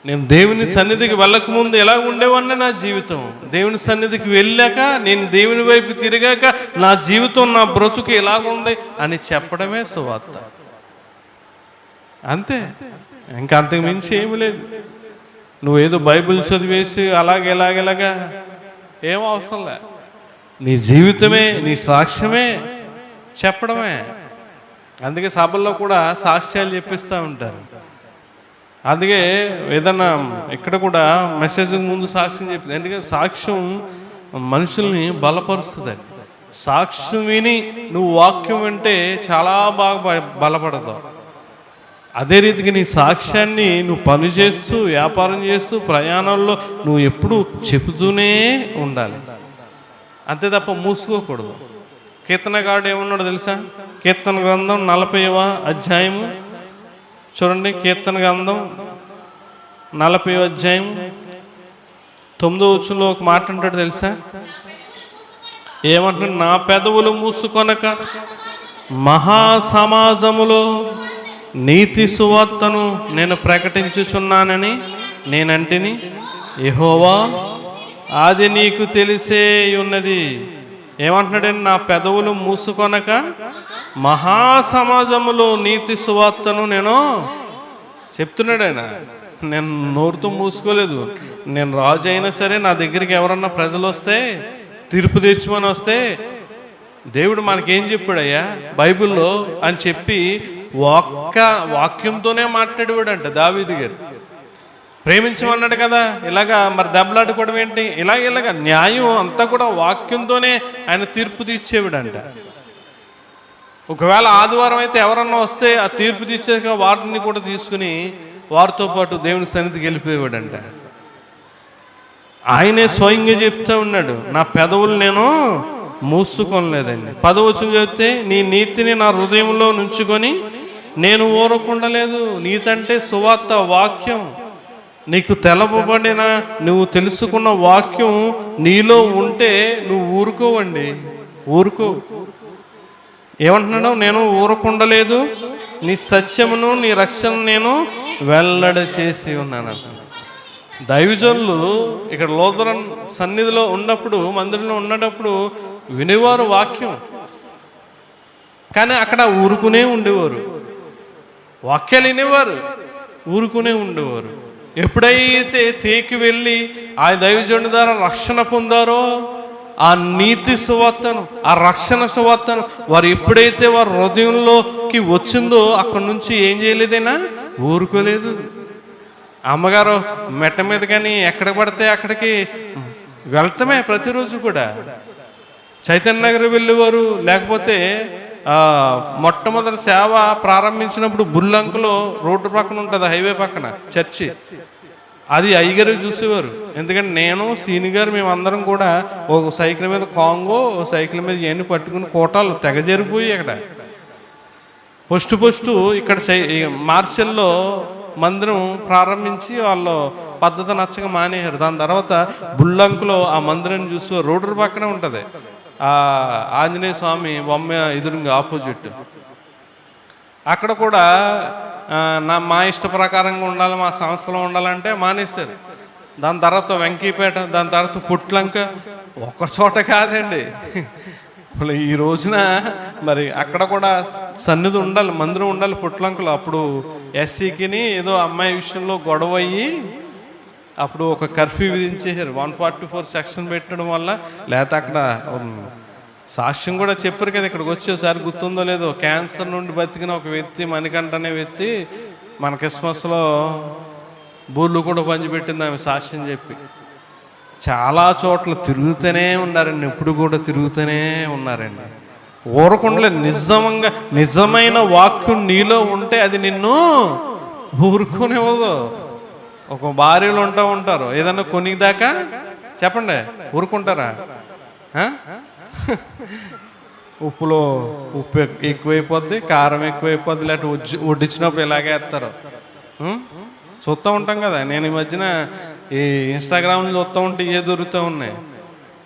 నేను దేవుని సన్నిధికి వెళ్ళకముందు ఎలా ఉండేవాడిని నా జీవితం, దేవుని సన్నిధికి వెళ్ళాక, నేను దేవుని వైపు తిరిగాక నా జీవితం, నా బ్రతుకు ఎలాగుంది అని చెప్పడమే సువార్త, అంతే. ఇంకా అంతకు మించి ఏమి లేదు. నువ్వేదో బైబిల్ చదివేసి ఇలాగెలాగా ఏం అవసరం లే. నీ జీవితమే, నీ సాక్ష్యమే చెప్పడమే. అందుకే సభల్లో కూడా సాక్ష్యాలు చెప్పిస్తూ ఉంటారు. అందుకే ఏదన్నా ఇక్కడ కూడా మెసేజ్ ముందు సాక్ష్యం చెప్పింది. ఎందుకంటే సాక్ష్యం మనుషుల్ని బలపరుస్తుంది. సాక్ష్యం విని నువ్వు వాక్యం వింటే చాలా బాగా బలపడతావు. అదే రీతికి నీ సాక్ష్యాన్ని నువ్వు పని చేస్తూ, వ్యాపారం చేస్తూ, ప్రయాణంలో నువ్వు ఎప్పుడూ చెబుతూనే ఉండాలి, అంతే తప్ప మూసుకోకూడదు. కీర్తనగాడు ఏమన్నాడు తెలుసా? కీర్తన గ్రంథం 40వ అధ్యాయము చూడండి. కీర్తన గ్రంథం 40వ అధ్యాయం 9వ వచనంలో ఒక మాట అంటాడు తెలుసా? ఏమంటాడు? నా పెదవులు మూసుకొనక మహాసమాజములో నీతి సువార్తను నేను ప్రకటించుచున్నానని నేనంటిని. యెహోవా అది నీకు తెలిసే ఉన్నది. ఏమంటున్నాడండి? నా పెదవులు మూసుకొనక మహాసమాజములో నీతి సువార్తను నేను చెప్తున్నాడు ఆయన. నేను నోరుతో మూసుకోలేదు. నేను రాజు అయినా సరే నా దగ్గరికి ఎవరన్నా ప్రజలు వస్తే, తీర్పు తెచ్చుమని వస్తే, దేవుడు మనకేం చెప్పాడయ్యా బైబిల్లో అని చెప్పి వాక్యంతోనే మాట్లాడేవాడంట దావీదు గారు. ప్రేమించమన్నాడు కదా, ఇలాగా మరి దెబ్బలాడుకోవడం ఏంటి? ఇలాగ న్యాయం అంతా కూడా వాక్యంతోనే ఆయన తీర్పు తీర్చేవాడంట. ఒకవేళ ఆదివారం అయితే ఎవరన్నా వస్తే ఆ తీర్పు తీర్చాక వాటిని కూడా తీసుకుని వారితో పాటు దేవుని సన్నిధికి వెళ్ళిపోయేవాడంట. ఆయనే స్వయంగా చెప్తా ఉన్నాడు, నా పెదవులు నేను మూసుకోలేదండి. 10వ వచనం చదివితే, నీ నీతిని నా హృదయంలో నుంచుకొని నేను ఊరకుండలేదు. నీతి అంటే సువార్త, వాక్యం. నీకు తెలపబడిన, నువ్వు తెలుసుకున్న వాక్యం నీలో ఉంటే నువ్వు ఊరుకోవండి, ఊరుకో. ఏమంటున్నాడు? నేను ఊరకుండలేదు, నీ సత్యమును నీ రక్షణ నేను వెల్లడి చేసి ఉన్నాను. దైవజనులు ఇక్కడ లోదరన్ సన్నిధిలో ఉన్నప్పుడు, మందిరంలో ఉన్నప్పుడు వినేవారు వాక్యం, కానీ అక్కడ ఊరుకునే ఉండేవారు. వాక్యాలు వినేవారు, ఊరుకునే ఉండేవారు. ఎప్పుడైతే తేకి వెళ్ళి ఆ దైవజనుడి ద్వారా రక్షణ పొందారో, ఆ నీతి సువార్తను, ఆ రక్షణ సువార్తను వారు ఎప్పుడైతే వారి హృదయంలోకి వచ్చిందో అక్కడి నుంచి ఏం చేయలేదైనా ఊరుకోలేదు. అమ్మగారు మెట్ట మీద కానీ ఎక్కడ పడితే అక్కడికి వెళ్తామే ప్రతిరోజు కూడా. చైతన్య నగర్ వెళ్ళేవారు. లేకపోతే మొట్టమొదటి సేవ ప్రారంభించినప్పుడు బుల్లంకులో రోడ్డు పక్కన ఉంటుంది, హైవే పక్కన చర్చి, అది అయ్యగారు చూసేవారు. ఎందుకంటే నేను సీని గారు మేమందరం కూడా ఒక సైకిల్ మీద కాంగో, సైకిల్ మీద ఇవన్నీ పట్టుకుని కోటాలు తెగ జరిపోయి అక్కడ పొస్టు ఇక్కడ మార్చెల్లో మందిరం ప్రారంభించి వాళ్ళు పద్ధతి నచ్చక మానేశారు. దాని తర్వాత బుల్లంకులో ఆ మందిరాన్ని చూసి రోడ్డు పక్కనే ఉంటుంది ఆంజనేయ స్వామి బొమ్మ ఎదురుగా ఆపోజిట్. అక్కడ కూడా మా ఇష్ట ప్రకారంగా ఉండాలి, మా సంస్థలో ఉండాలంటే మానేశారు. దాని తర్వాత వెంకీపేట, దాని తర్వాత పుట్లంక, ఒక చోట కాదండి. ఈ రోజున మరి అక్కడ కూడా సన్నిధి ఉండాలి, మందిరం ఉండాలి పుట్లంకులు. అప్పుడు ఎస్సీకిని ఏదో అమ్మాయి విషయంలో గొడవ అయ్యి అప్పుడు ఒక కర్ఫ్యూ విధించేశారు. 144 సెక్షన్ పెట్టడం వల్ల. లేకపోతే అక్కడ సాక్ష్యం కూడా చెప్పారు కదా, ఇక్కడికి వచ్చేసారి గుర్తుందో లేదో, క్యాన్సర్ నుండి బతికిన ఒక వ్యక్తి, మణికంఠ అనే వ్యక్తి, మన క్రిస్మస్లో బూర్లు కూడా పంచిపెట్టింది ఆమె సాక్ష్యం చెప్పి. చాలా చోట్ల తిరుగుతూనే ఉన్నారండి, ఇప్పుడు కూడా తిరుగుతూనే ఉన్నారండి. ఊరకుండా నిజమైన వాక్యం నీలో ఉంటే అది నిన్ను ఊరుకునేవదు. ఒక భార్యలు ఉంటారు, ఏదన్నా కొనిదాకా చెప్పండి ఊరుకుంటారా? ఉప్పులో ఉప్పు ఎక్కువైపోద్ది, కారం ఎక్కువైపోద్ది, లేకపోతే వడ్డించినప్పుడు ఇలాగే వేస్తారు. చూస్తూ ఉంటాం కదా. నేను ఈ మధ్యన ఈ ఇన్స్టాగ్రామ్లో చూస్తూ ఉంటే ఏ దొరుకుతూ ఉన్నాయి.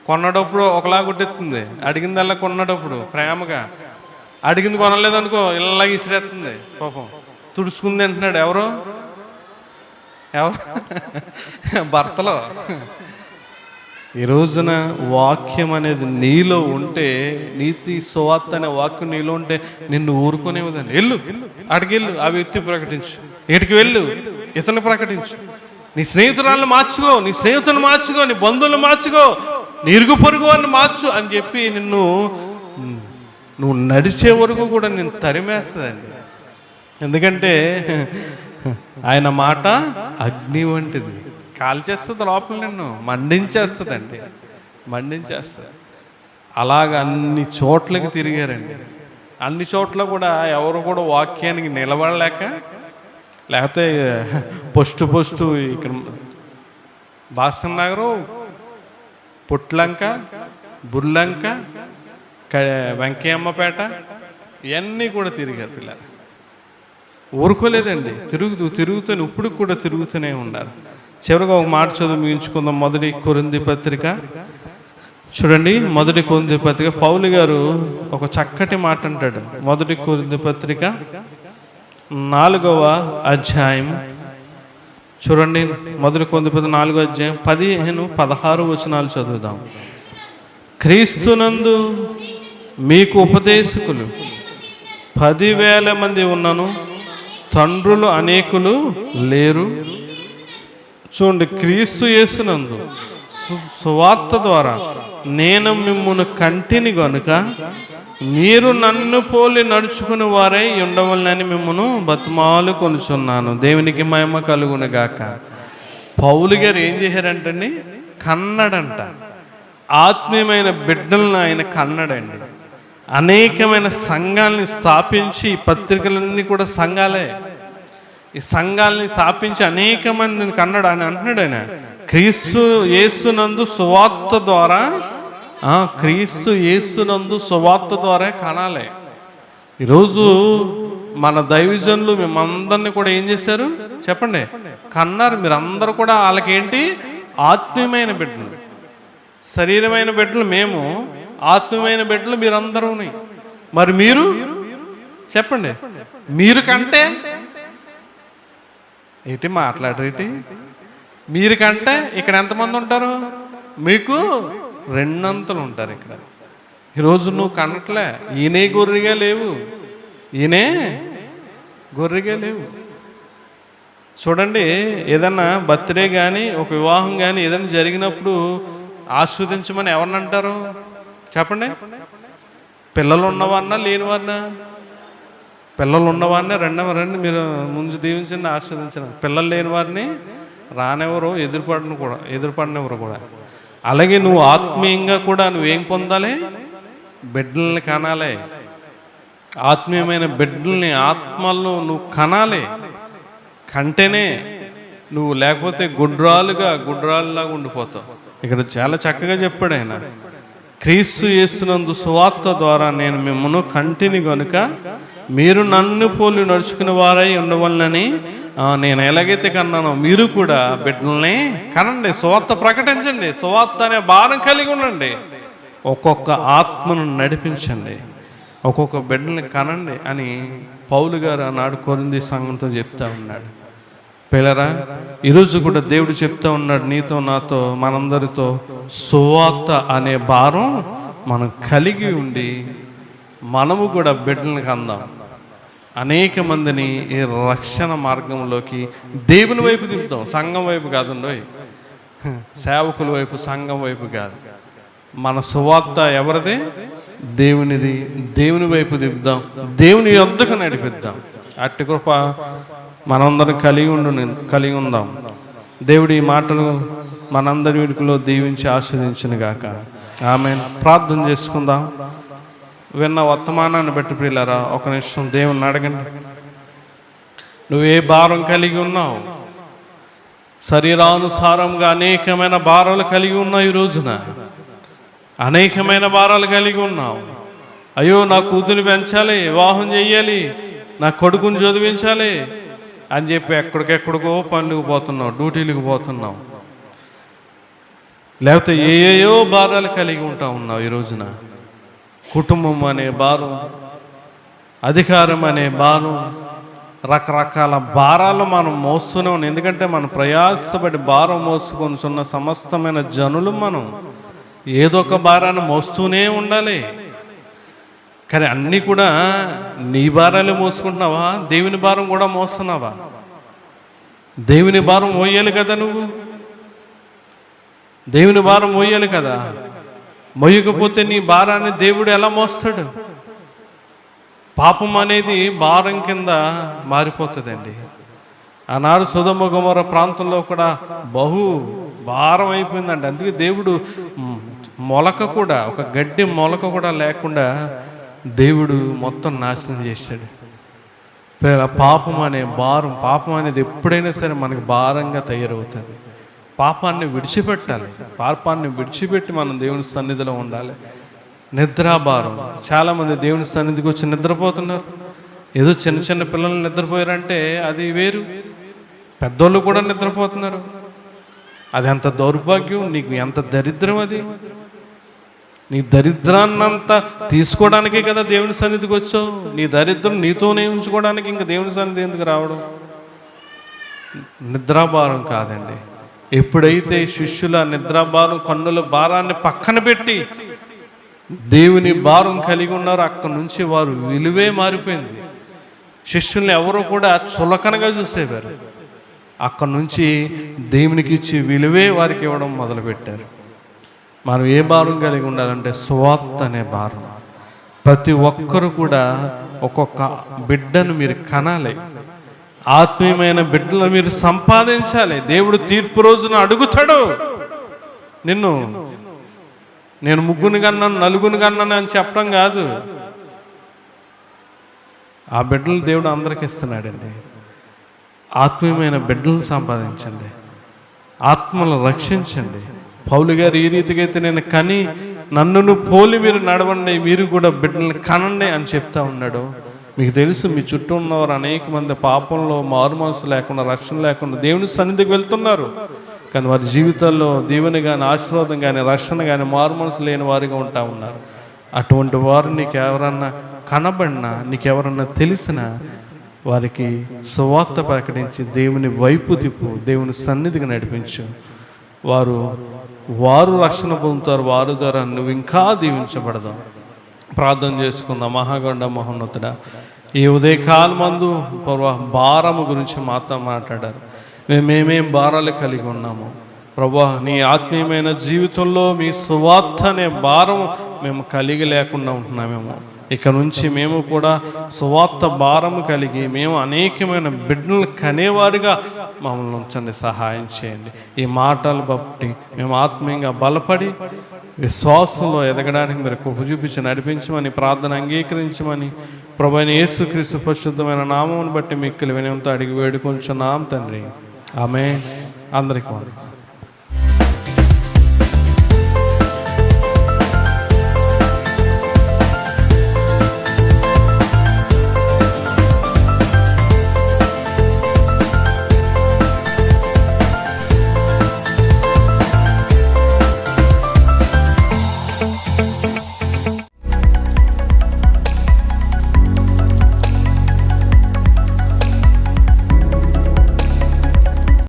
కొన్నటప్పుడు ఒకలా కొట్టేస్తుంది, అడిగిందల్లా కొన్నటప్పుడు ప్రేమగా, అడిగింది కొనలేదనుకో ఇలాగ ఇసిరేస్తుంది. పాపం తుడుచుకుంది అంటున్నాడు. ఎవరు భర్తలో. ఈ రోజున వాక్యం అనేది నీలో ఉంటే, నీతి సువార్త అనే వాక్యం నీలో ఉంటే నిన్ను ఊరుకునేవదండి. వెళ్ళు, అడిగెళ్ళు, ఆ వ్యక్తి ప్రకటించు, ఇటుకి వెళ్ళు, ఇతను ప్రకటించు, నీ స్నేహితురాలను మార్చుకో, నీ స్నేహితులను మార్చుకో, నీ బంధువులను మార్చుకో, నీ ఇరుగు పొరుగు వారిని మార్చు అని చెప్పి నువ్వు నడిచే వరకు కూడా నేను తరిమేస్తుందండి. ఎందుకంటే ఆయన మాట అగ్ని వంటిది, కాల్చేస్తుంది లోపల, నిన్ను మండించేస్తుందండి, మండించేస్తుంది. అలాగ అన్ని చోట్లకి తిరిగారండి. అన్ని చోట్ల కూడా ఎవరు కూడా వాక్యానికి నిలబడలేక, లేకపోతే పొస్టు ఇక్కడ భాస్కర్ నగరు, పుట్లంక, బుర్లంక, వెంకయ్యమ్మపేట ఇవన్నీ కూడా తిరిగారు పిల్లలు. ఊరుకోలేదండి, తిరుగుతూనే ఇప్పుడు కూడా తిరుగుతూనే ఉన్నారు. చివరిగా ఒక మాట చదువు ముగించుకుందాం. 1 కొరింథీ పత్రిక చూడండి. 1 కొరింథీ పత్రిక పౌలు గారు ఒక చక్కటి మాట అంటాడు. 1 కొరింథీ పత్రిక 4వ అధ్యాయం చూడండి. 1 కొరింథీ పత్రిక 4వ అధ్యాయం 15-16 వచనాలు చదువుదాం. క్రీస్తునందు మీకు ఉపదేశకులు 10,000 మంది ఉన్నను తండ్రులు అనేకులు లేరు. చూడండి, క్రీస్తు యేసునందు సువార్త ద్వారా నేను మిమ్మును కంటిని గనుక మీరు నన్ను పోలి నడుచుకుని వారై ఉండవలనని మిమ్మును బతిమాలు కొనుచున్నాను. దేవునికి మహిమ కలుగును గాక. పౌలు గారు ఏం చేశారంటండి? కన్నడంట. ఆత్మీయమైన బిడ్డలను ఆయన కన్నడండి. అనేకమైన సంఘాలని స్థాపించి, పత్రికలన్నీ కూడా సంఘాలే, ఈ సంఘాలని స్థాపించి అనేక మందిని కన్నాడు. ఆయన అంటున్నాడు, ఆయన క్రీస్తు యేసునందు సువార్త ద్వారా, క్రీస్తు యేసునందు సువార్త ద్వారా కనాలి. ఈరోజు మన దైవజనులు మేమందరినీ కూడా ఏం చేశారు చెప్పండి? కన్నారు. మీరందరూ కూడా వాళ్ళకేంటి? ఆత్మీయమైన బిడ్డలు. శరీరమైన బిడ్డలు మేము, ఆత్మీయమైన బిడ్డలు మీరందరూ. మరి మీరు చెప్పండి, మీరు కంటే ఏంటి మాట్లాడరేటి? మీరికంటే ఇక్కడ ఎంతమంది ఉంటారు? మీకు రెండంతలు ఉంటారు ఇక్కడ. ఈరోజు నువ్వు కనట్లే, ఈయనే గొర్రెగా లేవు, ఈయనే గొర్రెగా లేవు. చూడండి, ఏదన్నా బర్త్డే కానీ ఒక వివాహం కానీ ఏదైనా జరిగినప్పుడు ఆస్వాదించమని ఎవరిని అంటారు చెప్పండి? పిల్లలు ఉన్నవారినా లేనివారినా? పిల్లలు ఉన్నవారిని రండి మీరు ముందు దీవించండి, ఆస్వాదించండి. పిల్లలు లేని వారిని రానివ్వరు, ఎదురుపడినెవరు కూడా. అలాగే నువ్వు ఆత్మీయంగా కూడా నువ్వేం పొందాలి? బిడ్డల్ని కనాలి. ఆత్మీయమైన బిడ్డల్ని ఆత్మల్లో నువ్వు కనాలి. కంటేనే నువ్వు, లేకపోతే గుడ్రాలులాగా ఉండిపోతావు. ఇక్కడ చాలా చక్కగా చెప్పాడు ఆయన, క్రీస్తు యేసునందు సువార్త ద్వారా నేను మిమ్మల్ని కంటిని గనుక మీరు నన్ను పోలి నడుచుకునే వారై ఉండవలనని నేను ఎలాగైతే కన్నానో మీరు కూడా బిడ్డల్ని కనండి, సువార్త ప్రకటించండి, సువార్త అనే భారం కలిగి ఉండండి, ఒక్కొక్క ఆత్మను నడిపించండి, ఒక్కొక్క బిడ్డల్ని కనండి అని పౌలు గారు ఆనాడు కొరింథీ సంఘంతో చెప్తా ఉన్నాడు. పిల్లరా, ఈరోజు కూడా దేవుడు చెప్తా ఉన్నాడు నీతో నాతో మనందరితో, సువార్త అనే భారం మనం కలిగి ఉండి మనము కూడా బిడ్డలను కందాం. అనేక మందిని ఈ రక్షణ మార్గంలోకి దేవుని వైపు దింపుతాం, సంఘం వైపు కాదండి, సేవకుల వైపు, సంఘం వైపు కాదు. మన సువార్త ఎవరిది? దేవునిది. దేవుని వైపు దింపుదాం, దేవుని యొద్దకు నడిపిద్దాం. అట్టి కృప మనందరం కలిగి ఉందాం. దేవుడి ఈ మాటలు మనందరి వీడికిలో దీవించి ఆస్వాదించును గాక. ఆమేన్. ప్రార్థన చేసుకుందాం. విన్న వర్తమానాన్ని బట్టి ప్రియులారా, ఒక నిమిషం దేవుని అడగండి. నువ్వు ఏ భారం కలిగి ఉన్నావు? శరీరానుసారంగా అనేకమైన భారాలు కలిగి ఉన్నావు. ఈ రోజున అనేకమైన భారాలు కలిగి ఉన్నావు. అయ్యో, నా కూతురు పెంచాలి, వివాహం చెయ్యాలి, నా కొడుకుని చదివించాలి అని చెప్పి ఎక్కడికెక్కడికో పనులకు పోతున్నావు, డ్యూటీలకు పోతున్నావు. లేకపోతే ఏయో భారాలు కలిగి ఉన్నావు. ఈ రోజున కుటుంబం అనే భారం, అధికారం అనే భారం, రకరకాల భారాలు మనం మోస్తూనే ఉన్నాం. ఎందుకంటే మనం ప్రయాసపడి భారం మోసుకొని సమస్తమైన జనులు మనం ఏదో ఒక భారాన్ని మోస్తూనే ఉండాలి. కానీ అన్నీ కూడా నీ భారాలు మోసుకుంటున్నావా? దేవుని భారం కూడా మోస్తున్నావా? దేవుని భారం మోయాలి కదా, నువ్వు దేవుని భారం మోయాలి కదా. మోయకపోతే నీ భారాన్ని దేవుడు ఎలా మోస్తాడు? పాపం అనేది భారం కింద మారిపోతుందండి. ఆనాడు సొదొమ గొమొర్రా ప్రాంతంలో కూడా బహు భారం అయిపోయిందండి. అందుకే దేవుడు మొలక కూడా, ఒక గడ్డి మొలక కూడా లేకుండా దేవుడు మొత్తం నాశనం చేశాడు. పాపం అనే భారం, పాపం అనేది ఎప్పుడైనా సరే మనకు భారంగా తయారవుతుంది. పాపాన్ని విడిచిపెట్టాలి. పాపాన్ని విడిచిపెట్టి మనం దేవుని సన్నిధిలో ఉండాలి. నిద్రాభారం, చాలామంది దేవుని సన్నిధికి వచ్చి నిద్రపోతున్నారు. ఏదో చిన్న చిన్న పిల్లలు నిద్రపోయారంటే అది వేరు, పెద్దోళ్ళు కూడా నిద్రపోతున్నారు. అది ఎంత దౌర్భాగ్యం, నీకు ఎంత దరిద్రం. అది నీ దరిద్రాన్నంతా తీసుకోవడానికే కదా దేవుని సన్నిధికి వచ్చావు. నీ దరిద్రం నీతోనే ఉంచుకోవడానికి ఇంకా దేవుని సన్నిధి ఎందుకు రావడం? నిద్రాభారం కాదండి. ఎప్పుడైతే శిష్యుల నిద్రాభారం, కన్నుల భారాన్ని పక్కన పెట్టి దేవుని భారం కలిగి ఉన్నారో అక్కడి నుంచి వారు విలువే మారిపోయింది. శిష్యుల్ని ఎవరు కూడా చులకనగా చూసేవారు. అక్కడి నుంచి దేవునికి ఇచ్చి విలువే వారికి ఇవ్వడం మొదలుపెట్టారు. మనం ఏ భారం కలిగి ఉండాలంటే సువార్త అనే భారం. ప్రతి ఒక్కరు కూడా ఒక్కొక్క బిడ్డను మీరు కనాలి. ఆత్మీయమైన బిడ్డలు మీరు సంపాదించాలి. దేవుడు తీర్పు రోజున అడుగుతాడు నిన్ను. నేను ముగ్గుని కన్నాను, నలుగుని కన్నాను అని చెప్పడం కాదు. ఆ బిడ్డలు దేవుడు అందరికి ఇస్తున్నాడండి. ఆత్మీయమైన బిడ్డలను సంపాదించండి, ఆత్మలను రక్షించండి. పౌలు గారు ఈ రీతిగా అయితే నేను కని నన్ను పోలి మీరు నడవండి, మీరు కూడా బిడ్డల్ని కనండి అని చెప్తా ఉన్నాడు. మీకు తెలుసు, మీ చుట్టూ ఉన్నవారు అనేక మంది పాపంలో మారు మనసు లేకుండా, రక్షణ లేకుండా దేవుని సన్నిధికి వెళ్తున్నారు. కానీ వారి జీవితాల్లో దీవెన కానీ, ఆశీర్వాదం కానీ, రక్షణ కానీ, మారు మనసు లేని వారిగా ఉంటా ఉన్నారు. అటువంటి వారు నీకు ఎవరన్నా కనబడినా, నీకెవరన్నా తెలిసినా వారికి సువార్త ప్రకటించి దేవుని వైపు తిప్పు, దేవుని సన్నిధికి నడిపించు. వారు రక్షణ పొందుతారు, వారి ద్వారా నువ్వు ఇంకా దీవించబడదాం. ప్రార్థన చేసుకుందాం. మహాగొండ మహోన్నతుడా, ఈ ఉదయకాలమందు భారము గురించి మాతో మాట్లాడారు. మేమేమేం భారాలు కలిగి ఉన్నాము ప్రభా, నీ ఆత్మీయమైన జీవితంలో మీ సువార్త అనే భారం మేము కలిగి లేకుండా ఉంటున్నామేమో. ఇక నుంచి మేము కూడా సువార్త భారము కలిగి మేము అనేకమైన బిడ్డలను కనేవారిగా మమ్మల్ని ఉంచండి, సహాయం చేయండి. ఈ మాటలు బట్టి మేము ఆత్మీయంగా బలపడి విశ్వాసంలో ఎదగడానికి మీరు కృప చూపించి నడిపించమని ప్రార్థన అంగీకరించమని ప్రభువైన యేసుక్రీస్తు పరిశుద్ధమైన నామమును బట్టి మిక్కిలి వినయంతో అడిగి వేడుకొంచున్నాం తండ్రి. ఆమేన్. అందరికీ వందనాలు.